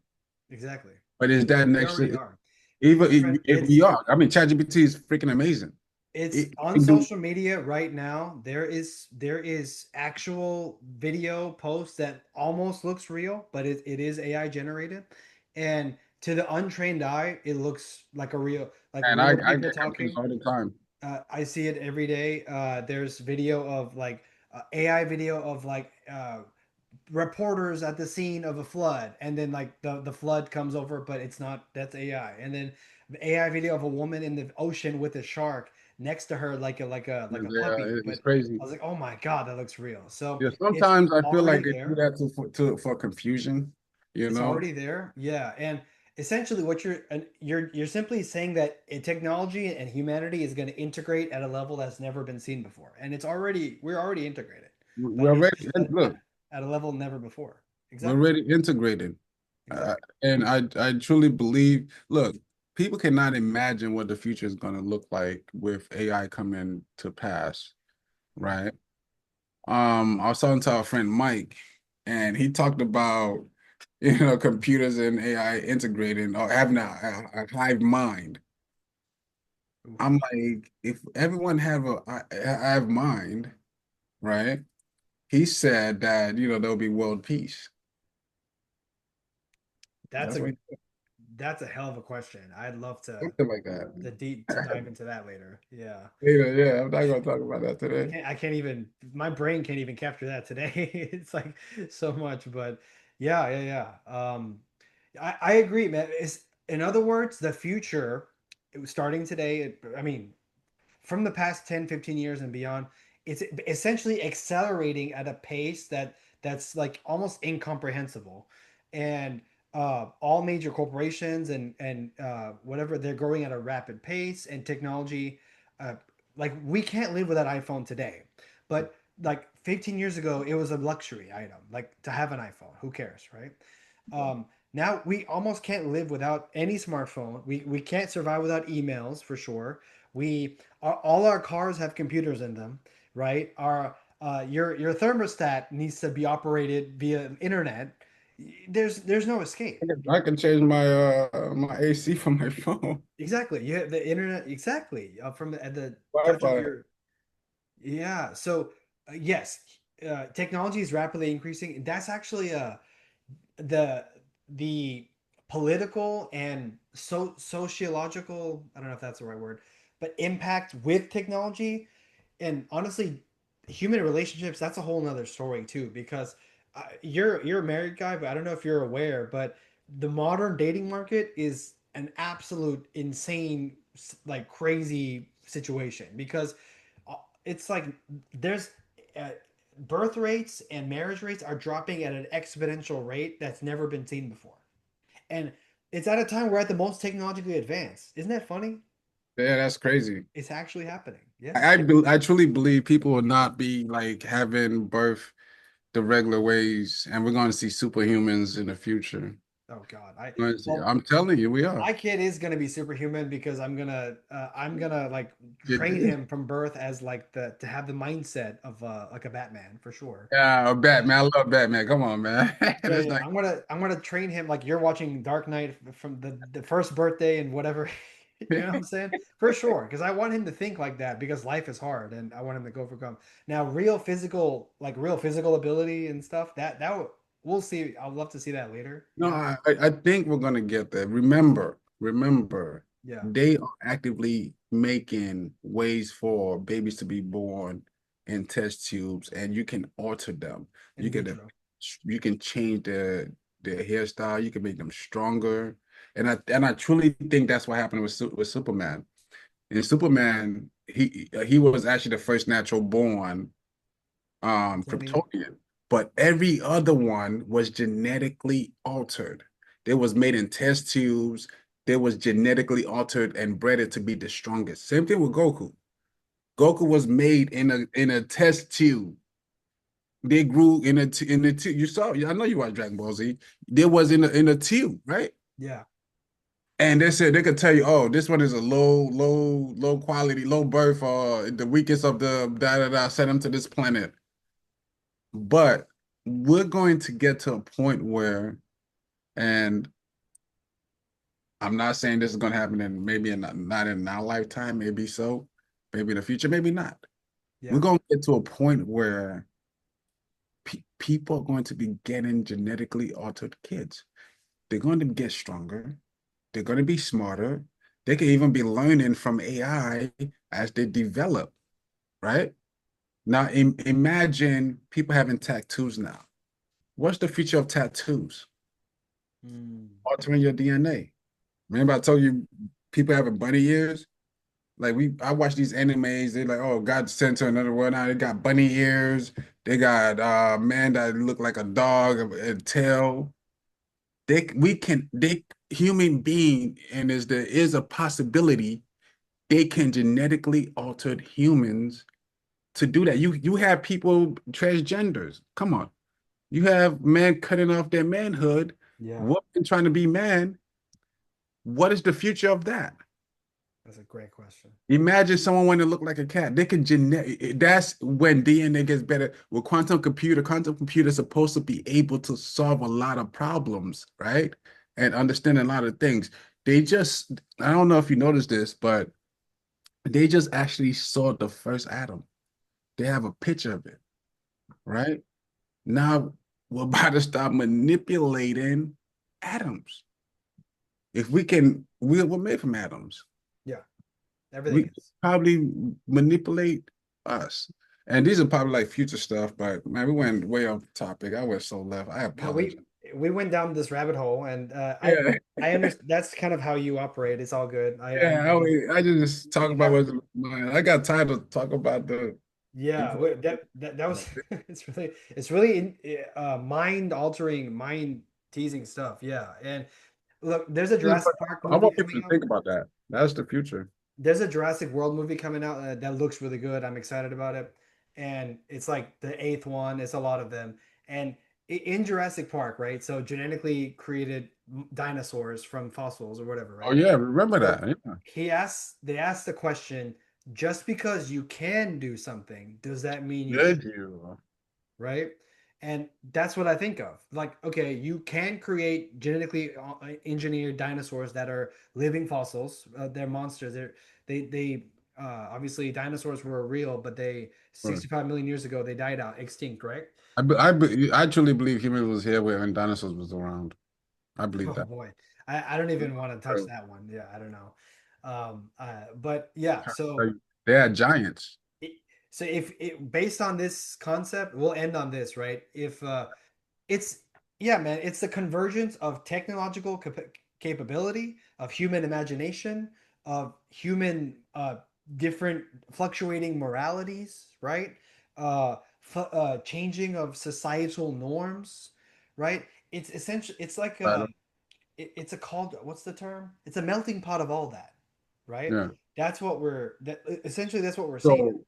Exactly. But is And that we next? already are. My friend, Even if we are, I mean, ChatGPT is freaking amazing. it's It on can do, social media right now. There is actual video posts that almost looks real, but it is AI generated. And to the untrained eye, it looks like a like and real I people get confused talking. all the time. I see it every day. There's video of like AI video of like reporters at the scene of a flood, and then like the flood comes over, but it's not, that's AI. And then the AI video of a woman in the ocean with a shark next to her, like a puppy. It's But crazy. I was like, oh my god, that looks real. So Yeah, it's sometimes I feel like already they do there. that for confusion. you It's know? already there. Yeah, and essentially what you're simply saying that technology and humanity is going to integrate at a level that's never been seen before. And we're already integrated, We're but it's already, just look, at a level never before. we're Exactly. already integrated. Uh, Exactly. and I truly believe, look, people cannot imagine what the future is going to look like with AI coming to pass, right? I was talking to our friend Mike, and he talked about, computers and AI integrating or having a hive mind. Oof. I'm like, if everyone have a hive mind, right? He said that, there'll be world peace. That's That's a what that's a hell of a question. I'd love something like that. to dive into that later. Yeah. Yeah, I'm not gonna talk about that today. I can't even my brain can't even capture that today. It's like so much, but yeah, yeah, yeah. I agree, man. It's in other words, the future, it was starting today. I mean, from the past 10, 15 years and beyond, it's essentially accelerating at a pace that's like almost incomprehensible. And all major corporations and whatever, they're growing at a rapid pace, and technology, uh, like we can't live without iPhone today. But like 15 years ago, it was a luxury item, like to have an iPhone. Who cares, right? Now we almost can't live without any smartphone. We can't survive without emails for sure. All our cars have computers in them, right? Our your thermostat needs to be operated via internet. There's no escape. I can change my AC from my phone. Exactly. You have the internet exactly at the touch of Wi-Fi. your yeah. So yes, technology is rapidly increasing. That's actually the the political and sociological, I don't know if that's the right word, but impact with technology. And honestly, human relationships, that's a whole nother story too, because you're a married guy, but I don't know if you're aware, but the modern dating market is an absolute insane, like crazy situation, because it's like there's uh, birth rates and marriage rates are dropping at an exponential rate that's never been seen before. And it's at a time we're at the most technologically advanced. Isn't that funny? Yeah, that's crazy. It's actually happening. Yeah. I truly believe people will not be like having birth the regular ways, and we're going to see superhumans in the future. Oh God. I Honestly, well, I'm telling you, we are. my kid is gonna be superhuman because I'm gonna like train It- him from birth as like the to have the mindset of like a Batman for sure. Yeah, Batman. I love Batman. Come on, man. Yeah, That's yeah. like, I'm gonna train him like you're watching Dark Knight from the first birthday and whatever. You know what I'm saying? For sure, because I want him to think like that because life is hard and I want him to go overcome. Now, real physical ability and stuff, we'll see. I'd love to see that later, you no, know? I think we're gonna get there. Remember, Yeah, they are actively making ways for babies to be born in test tubes, and you can alter them. in You can vitro. you can change their hairstyle. You can make them stronger, and I truly think that's what happened with Superman. In Superman, he was actually the first natural born Kryptonian. Kryptonian, but every other one was genetically altered. They was made in test tubes. They was genetically altered and bred to be the strongest. Same thing with Goku. Goku was made in a test tube. They grew in a tube. You saw, I know you watched Dragon Ball Z. They was in a tube, right? Yeah, And they said they could tell you, oh, this one is a low quality, low birth, or the weakest of the da da da. Send them to this planet. But we're going to get to a point where, and I'm not saying this is going to happen in maybe not in our lifetime, maybe so, maybe in the future, maybe not. We're yeah. going to get to a point where people are going to be getting genetically altered kids. They're going to get stronger. They're going to be smarter. They can even be learning from AI as they develop, right? Now, imagine people having tattoos now. What's the future of tattoos? Mm. Altering your DNA. Remember, I told you people having bunny ears. Like I watch these animes. They're like, oh, God sent to another world. Now they got bunny ears. They got man that look like a dog, a tail. they human being, and there is a possibility they can genetically altered humans to do that. You have people transgenders. Come on. You have men cutting off their manhood, Yeah, women trying to be man. What is the future of that? that's a great question. Imagine someone wanting to look like a cat. They can genetic. That's when DNA gets better. With quantum computer is supposed to be able to solve a lot of problems, right? And understand a lot of things. They just, I don't know if you noticed this, but they just actually saw the first atom. They have a picture of it, right? Now we're about to start manipulating atoms. If we can, we're made from atoms. Yeah, everything We is. probably manipulate us. And these are probably like future stuff, but man, we went way off topic. I went so left. I No, apologize. we went down this rabbit hole, and Yeah, I understand that's kind of how you operate. It's all good. I yeah. I just talk we about have what's in my mind. I got tired of talking about the yeah that was it's really mind altering, mind teasing stuff. Yeah, and look, there's a Jurassic Park I movie want people coming to out. think about that. That's the future. There's a Jurassic World movie coming out that looks really good. I'm excited about it, and it's like the eighth one. It's a lot of them, and in Jurassic Park, right? So genetically created dinosaurs from fossils or whatever, Oh right? yeah, remember So that. Yeah. they asked the question, just because you can do something, does that mean you should, Did you? right? And that's what I think of. Like, okay, you can create genetically engineered dinosaurs that are living fossils. They're monsters. They obviously dinosaurs were real, but they Right. 65 million years ago they died out extinct, right? I truly believe humans was here when dinosaurs was around. I believe Oh that. boy, I don't even want to touch that one. Yeah, I don't know. But yeah, so They are giants. it, so if it based on this concept, we'll end on this, right? If it's yeah, man, it's the convergence of technological capability, of human imagination, of human different fluctuating moralities, right? Changing of societal norms, right? It's essentially it's like Right. it's a called what's the term? It's a melting pot of all that, right? Yeah. That's what we're that essentially that's what we're seeing. So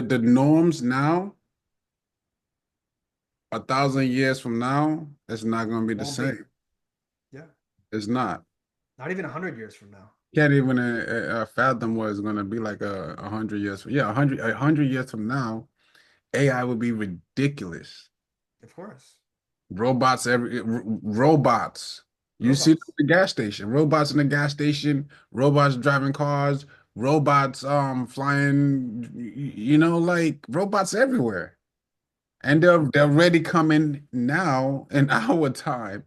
the norms now, 1,000 years from now, it's not going to be the Won't be. same. Yeah. It's not. Not even 100 years from now. Can't even fathom what it's going to be like 100 years. Yeah, 100 years from now, AI will be ridiculous. Of course. Robots. You see them Robots. at the gas station. Robots in the gas station. Robots driving cars. Robots flying. Like robots everywhere. And they're already coming now in our time.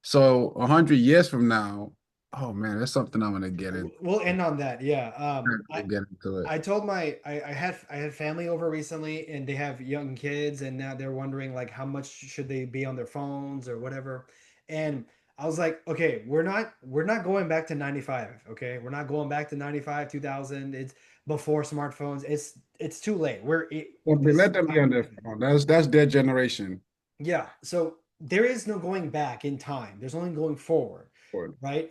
So 100 years from now, oh man, that's something I'm gonna get into. We'll end on that. Yeah. Get into it. I told my I had family over recently and they have young kids and now they're wondering like how much should they be on their phones or whatever. And I was like, okay, we're not going back to 95, okay? We're not going back to 95, 2000. It's before smartphones. It's too late. This is Let the them be time on we're their living in. phone. That's their generation. Yeah, so there is no going back in time. There's only going forward, Lord. right?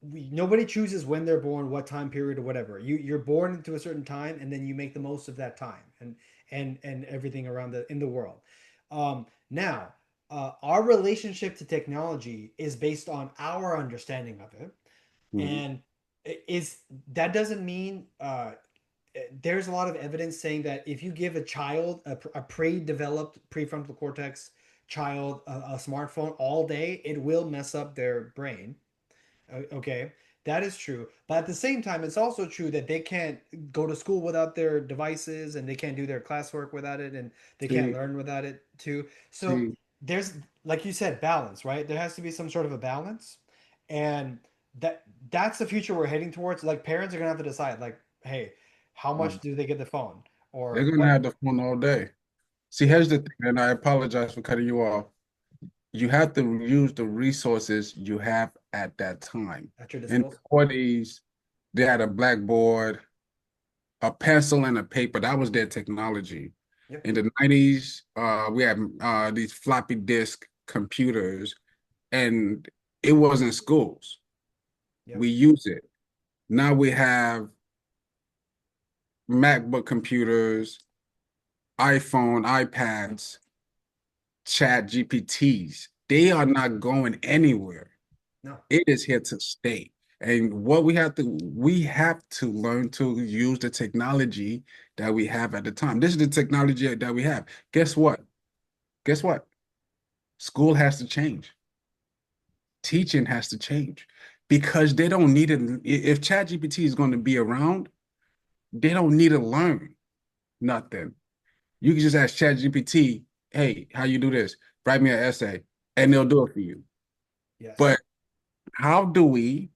Nobody chooses when they're born, what time period or whatever. You're born into a certain time and then you make the most of that time and everything around the in the world. Now, our relationship to technology is based on our understanding of it, Mhm. and is that doesn't mean there's a lot of evidence saying that if you give a child a pre-developed prefrontal cortex child a smartphone all day, it will mess up their brain. Okay, that is true. But at the same time, it's also true that they can't go to school without their devices and they can't do their classwork without it and they can't See, learn without it too. So see, there's, like you said, balance, right? There has to be some sort of a balance. And that that's the future we're heading towards. Like parents are gonna have to decide, like, hey, how much do they get the phone? they're Or gonna what have the phone all day. See, yeah, here's the thing, and I apologize for cutting you off. You have to use the resources you have at that time. at your In the disposal. 40s, they had a blackboard, a pencil, and a paper. That was their technology. Yeah. In the 90s, we had these floppy disk computers, and it was in schools. Yep. We use it. Now we have MacBook computers, iPhone, iPads, Chat GPTs. They are not going anywhere. No. It is here to stay. And what we have to learn to use the technology that we have at the time. This is the technology that we have. Guess what? Guess what? School has to change. Teaching has to change because they don't need it. If ChatGPT is going to be around, they don't need to learn nothing. You can just ask ChatGPT, "Hey, how you do this? Write me an essay," and they'll do it for you. Yes. But how do we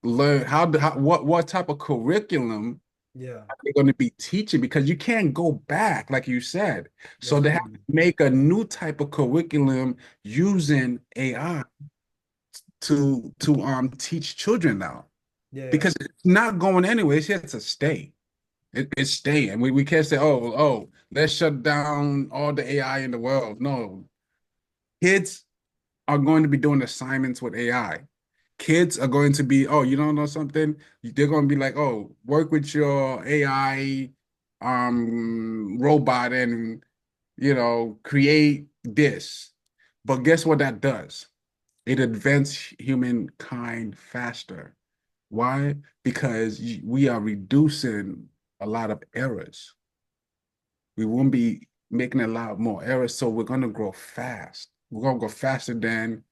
learn? What type of curriculum Yeah. are they going to be teaching? Because you can't go back, like you said. So There's they no have going to back. make a new type of curriculum using AI to teach children now. Yeah. Yeah. Because it's not going anywhere. It's here to stay. It's staying. We can't say, let's shut down all the AI in the world. No, kids are going to be doing assignments with AI. Kids are going to be, oh, you don't know something? They're going to be like, oh, work with your AI robot and create this. But guess what that does? It advances humankind faster. Why? Because we are reducing a lot of errors. We won't be making a lot more errors, so we're gonna grow fast. We're gonna go faster than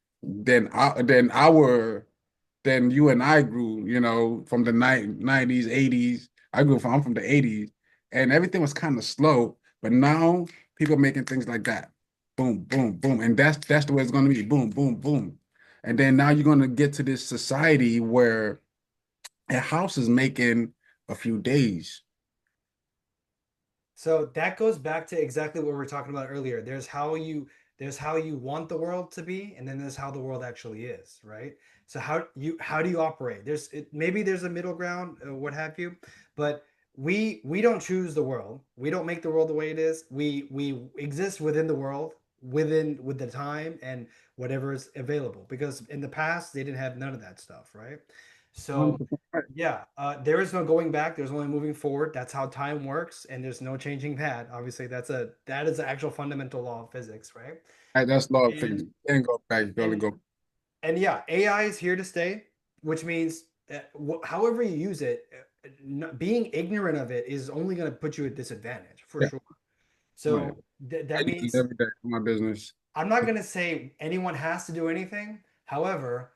you and I grew. From the 90s, 80s. I'm from the 80s, and everything was kind of slow. But now people are making things like that, boom, boom, boom, and that's the way it's gonna be, boom, boom, boom. And then now you're gonna get to this society where a house is making a few days. So that goes back to exactly what we were talking about earlier. There's how you want the world to be, and then there's how the world actually is, right? So how do you operate? Maybe there's a middle ground, what have you, but we don't choose the world. We don't make the world the way it is. We exist within the world, with the time and whatever is available. Because in the past they didn't have none of that stuff, right? So 100% right. yeah, there is no going back. There's only moving forward. That's how time works, and there's no changing that. Obviously, that is the actual fundamental law of physics, right? That's law of physics. And You can't go back. You can only and go. and yeah, AI is here to stay, which means however you use it, being ignorant of it is only going to put you at disadvantage for Yeah, sure. right. So I that use it means every day for my business. I'm not going to say anyone has to do anything. However,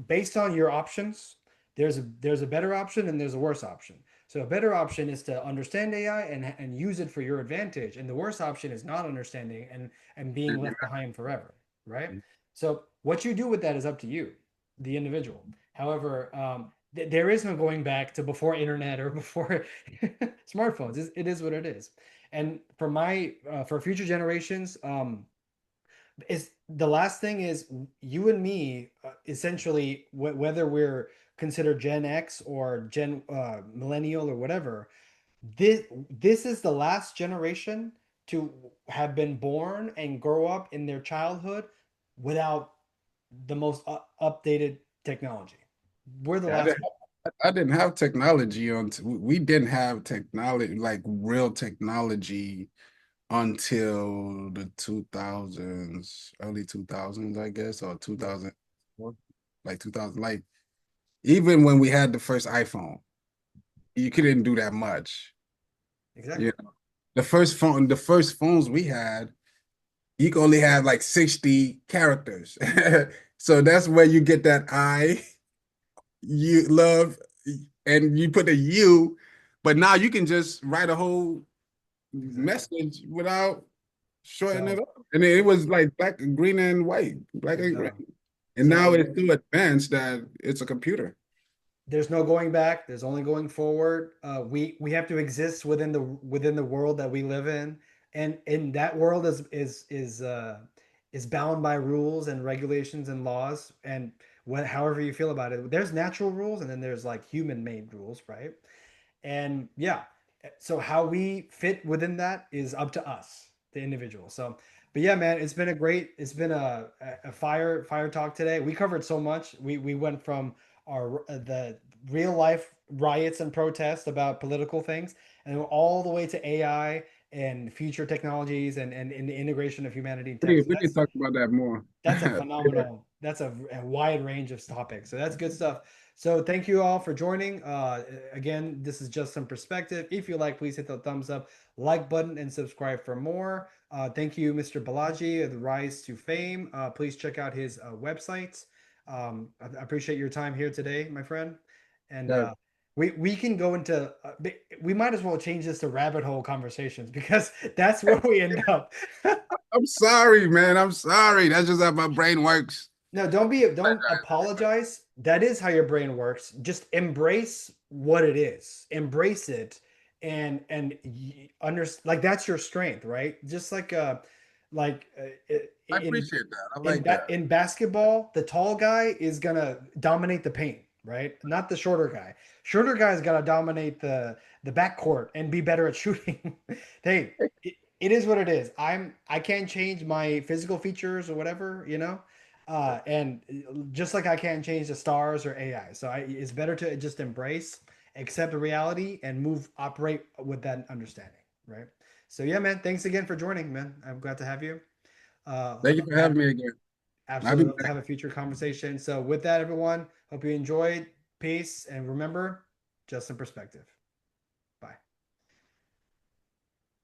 based on your options, there's a better option and there's a worse option. So a better option is to understand AI and use it for your advantage, and the worst option is not understanding and being left behind forever, right? So what you do with that is up to you, the individual. However, there is no going back to before internet or before smartphones. It is what it is. And for future generations, is the last thing is you and me essentially whether we're considered Gen X or Gen millennial or whatever, this is the last generation to have been born and grow up in their childhood without the most updated technology. We're the Yeah, last one. I didn't have technology we didn't have technology, like real technology, until the 2000s, early 2000s, I guess, or Yeah, 2000, like 2000, like even when we had the first iPhone, you couldn't do that much. exactly. You know, the first phones we had, you could only have like 60 characters. So that's where you get that I, you love, and you put a U, but now you can just write a whole Exactly. message without shortening it So up. And it it, was like black, green, and white, black and yeah. green. And now So it's too advanced that it's a computer. there's no going back. There's only going forward. We have to exist within the world that we live in, and that world is bound by rules and regulations and laws and however you feel about it. There's natural rules and then there's like human made rules, right? And yeah, so how we fit within that is up to us, the individual. So But yeah, man, it's been a fire talk today. We covered so much. We went from the real life riots and protests about political things, and all the way to AI and future technologies and the integration of humanity in tech. So We need to talk about that more. that's a Later. phenomenal, that's a wide range of topics. So that's good stuff. So thank you all for joining. Again, this is just some perspective. If you like, please hit the thumbs up, like button, and subscribe for more. Thank you, Mr. Balaji of the Rise to Fame. Please check out his website. I appreciate your time here today, my friend. And Yeah. we can go into we might as well change this to rabbit hole conversations because that's where we end up. I'm sorry, man. I'm sorry. That's just how my brain works. No, don't apologize. That is how your brain works. Just embrace what it is. Embrace it and like that's your strength, right? Just like I in appreciate that. I like that. in basketball, the tall guy is gonna dominate the paint, right? Not the shorter guy. Shorter guy's gotta dominate the backcourt and be better at shooting. Hey, it is what it is. I can't change my physical features or whatever, you know. And just like I can't change the stars or AI, so it's better to just embrace, accept the reality, and operate with that understanding, right? So yeah, man. Thanks again for joining, man. I'm glad to have you. Thank I'd you love for to have having me again. I'll be absolutely love to back. have a future conversation. So with that, everyone, hope you enjoyed. Peace, and remember, just some perspective.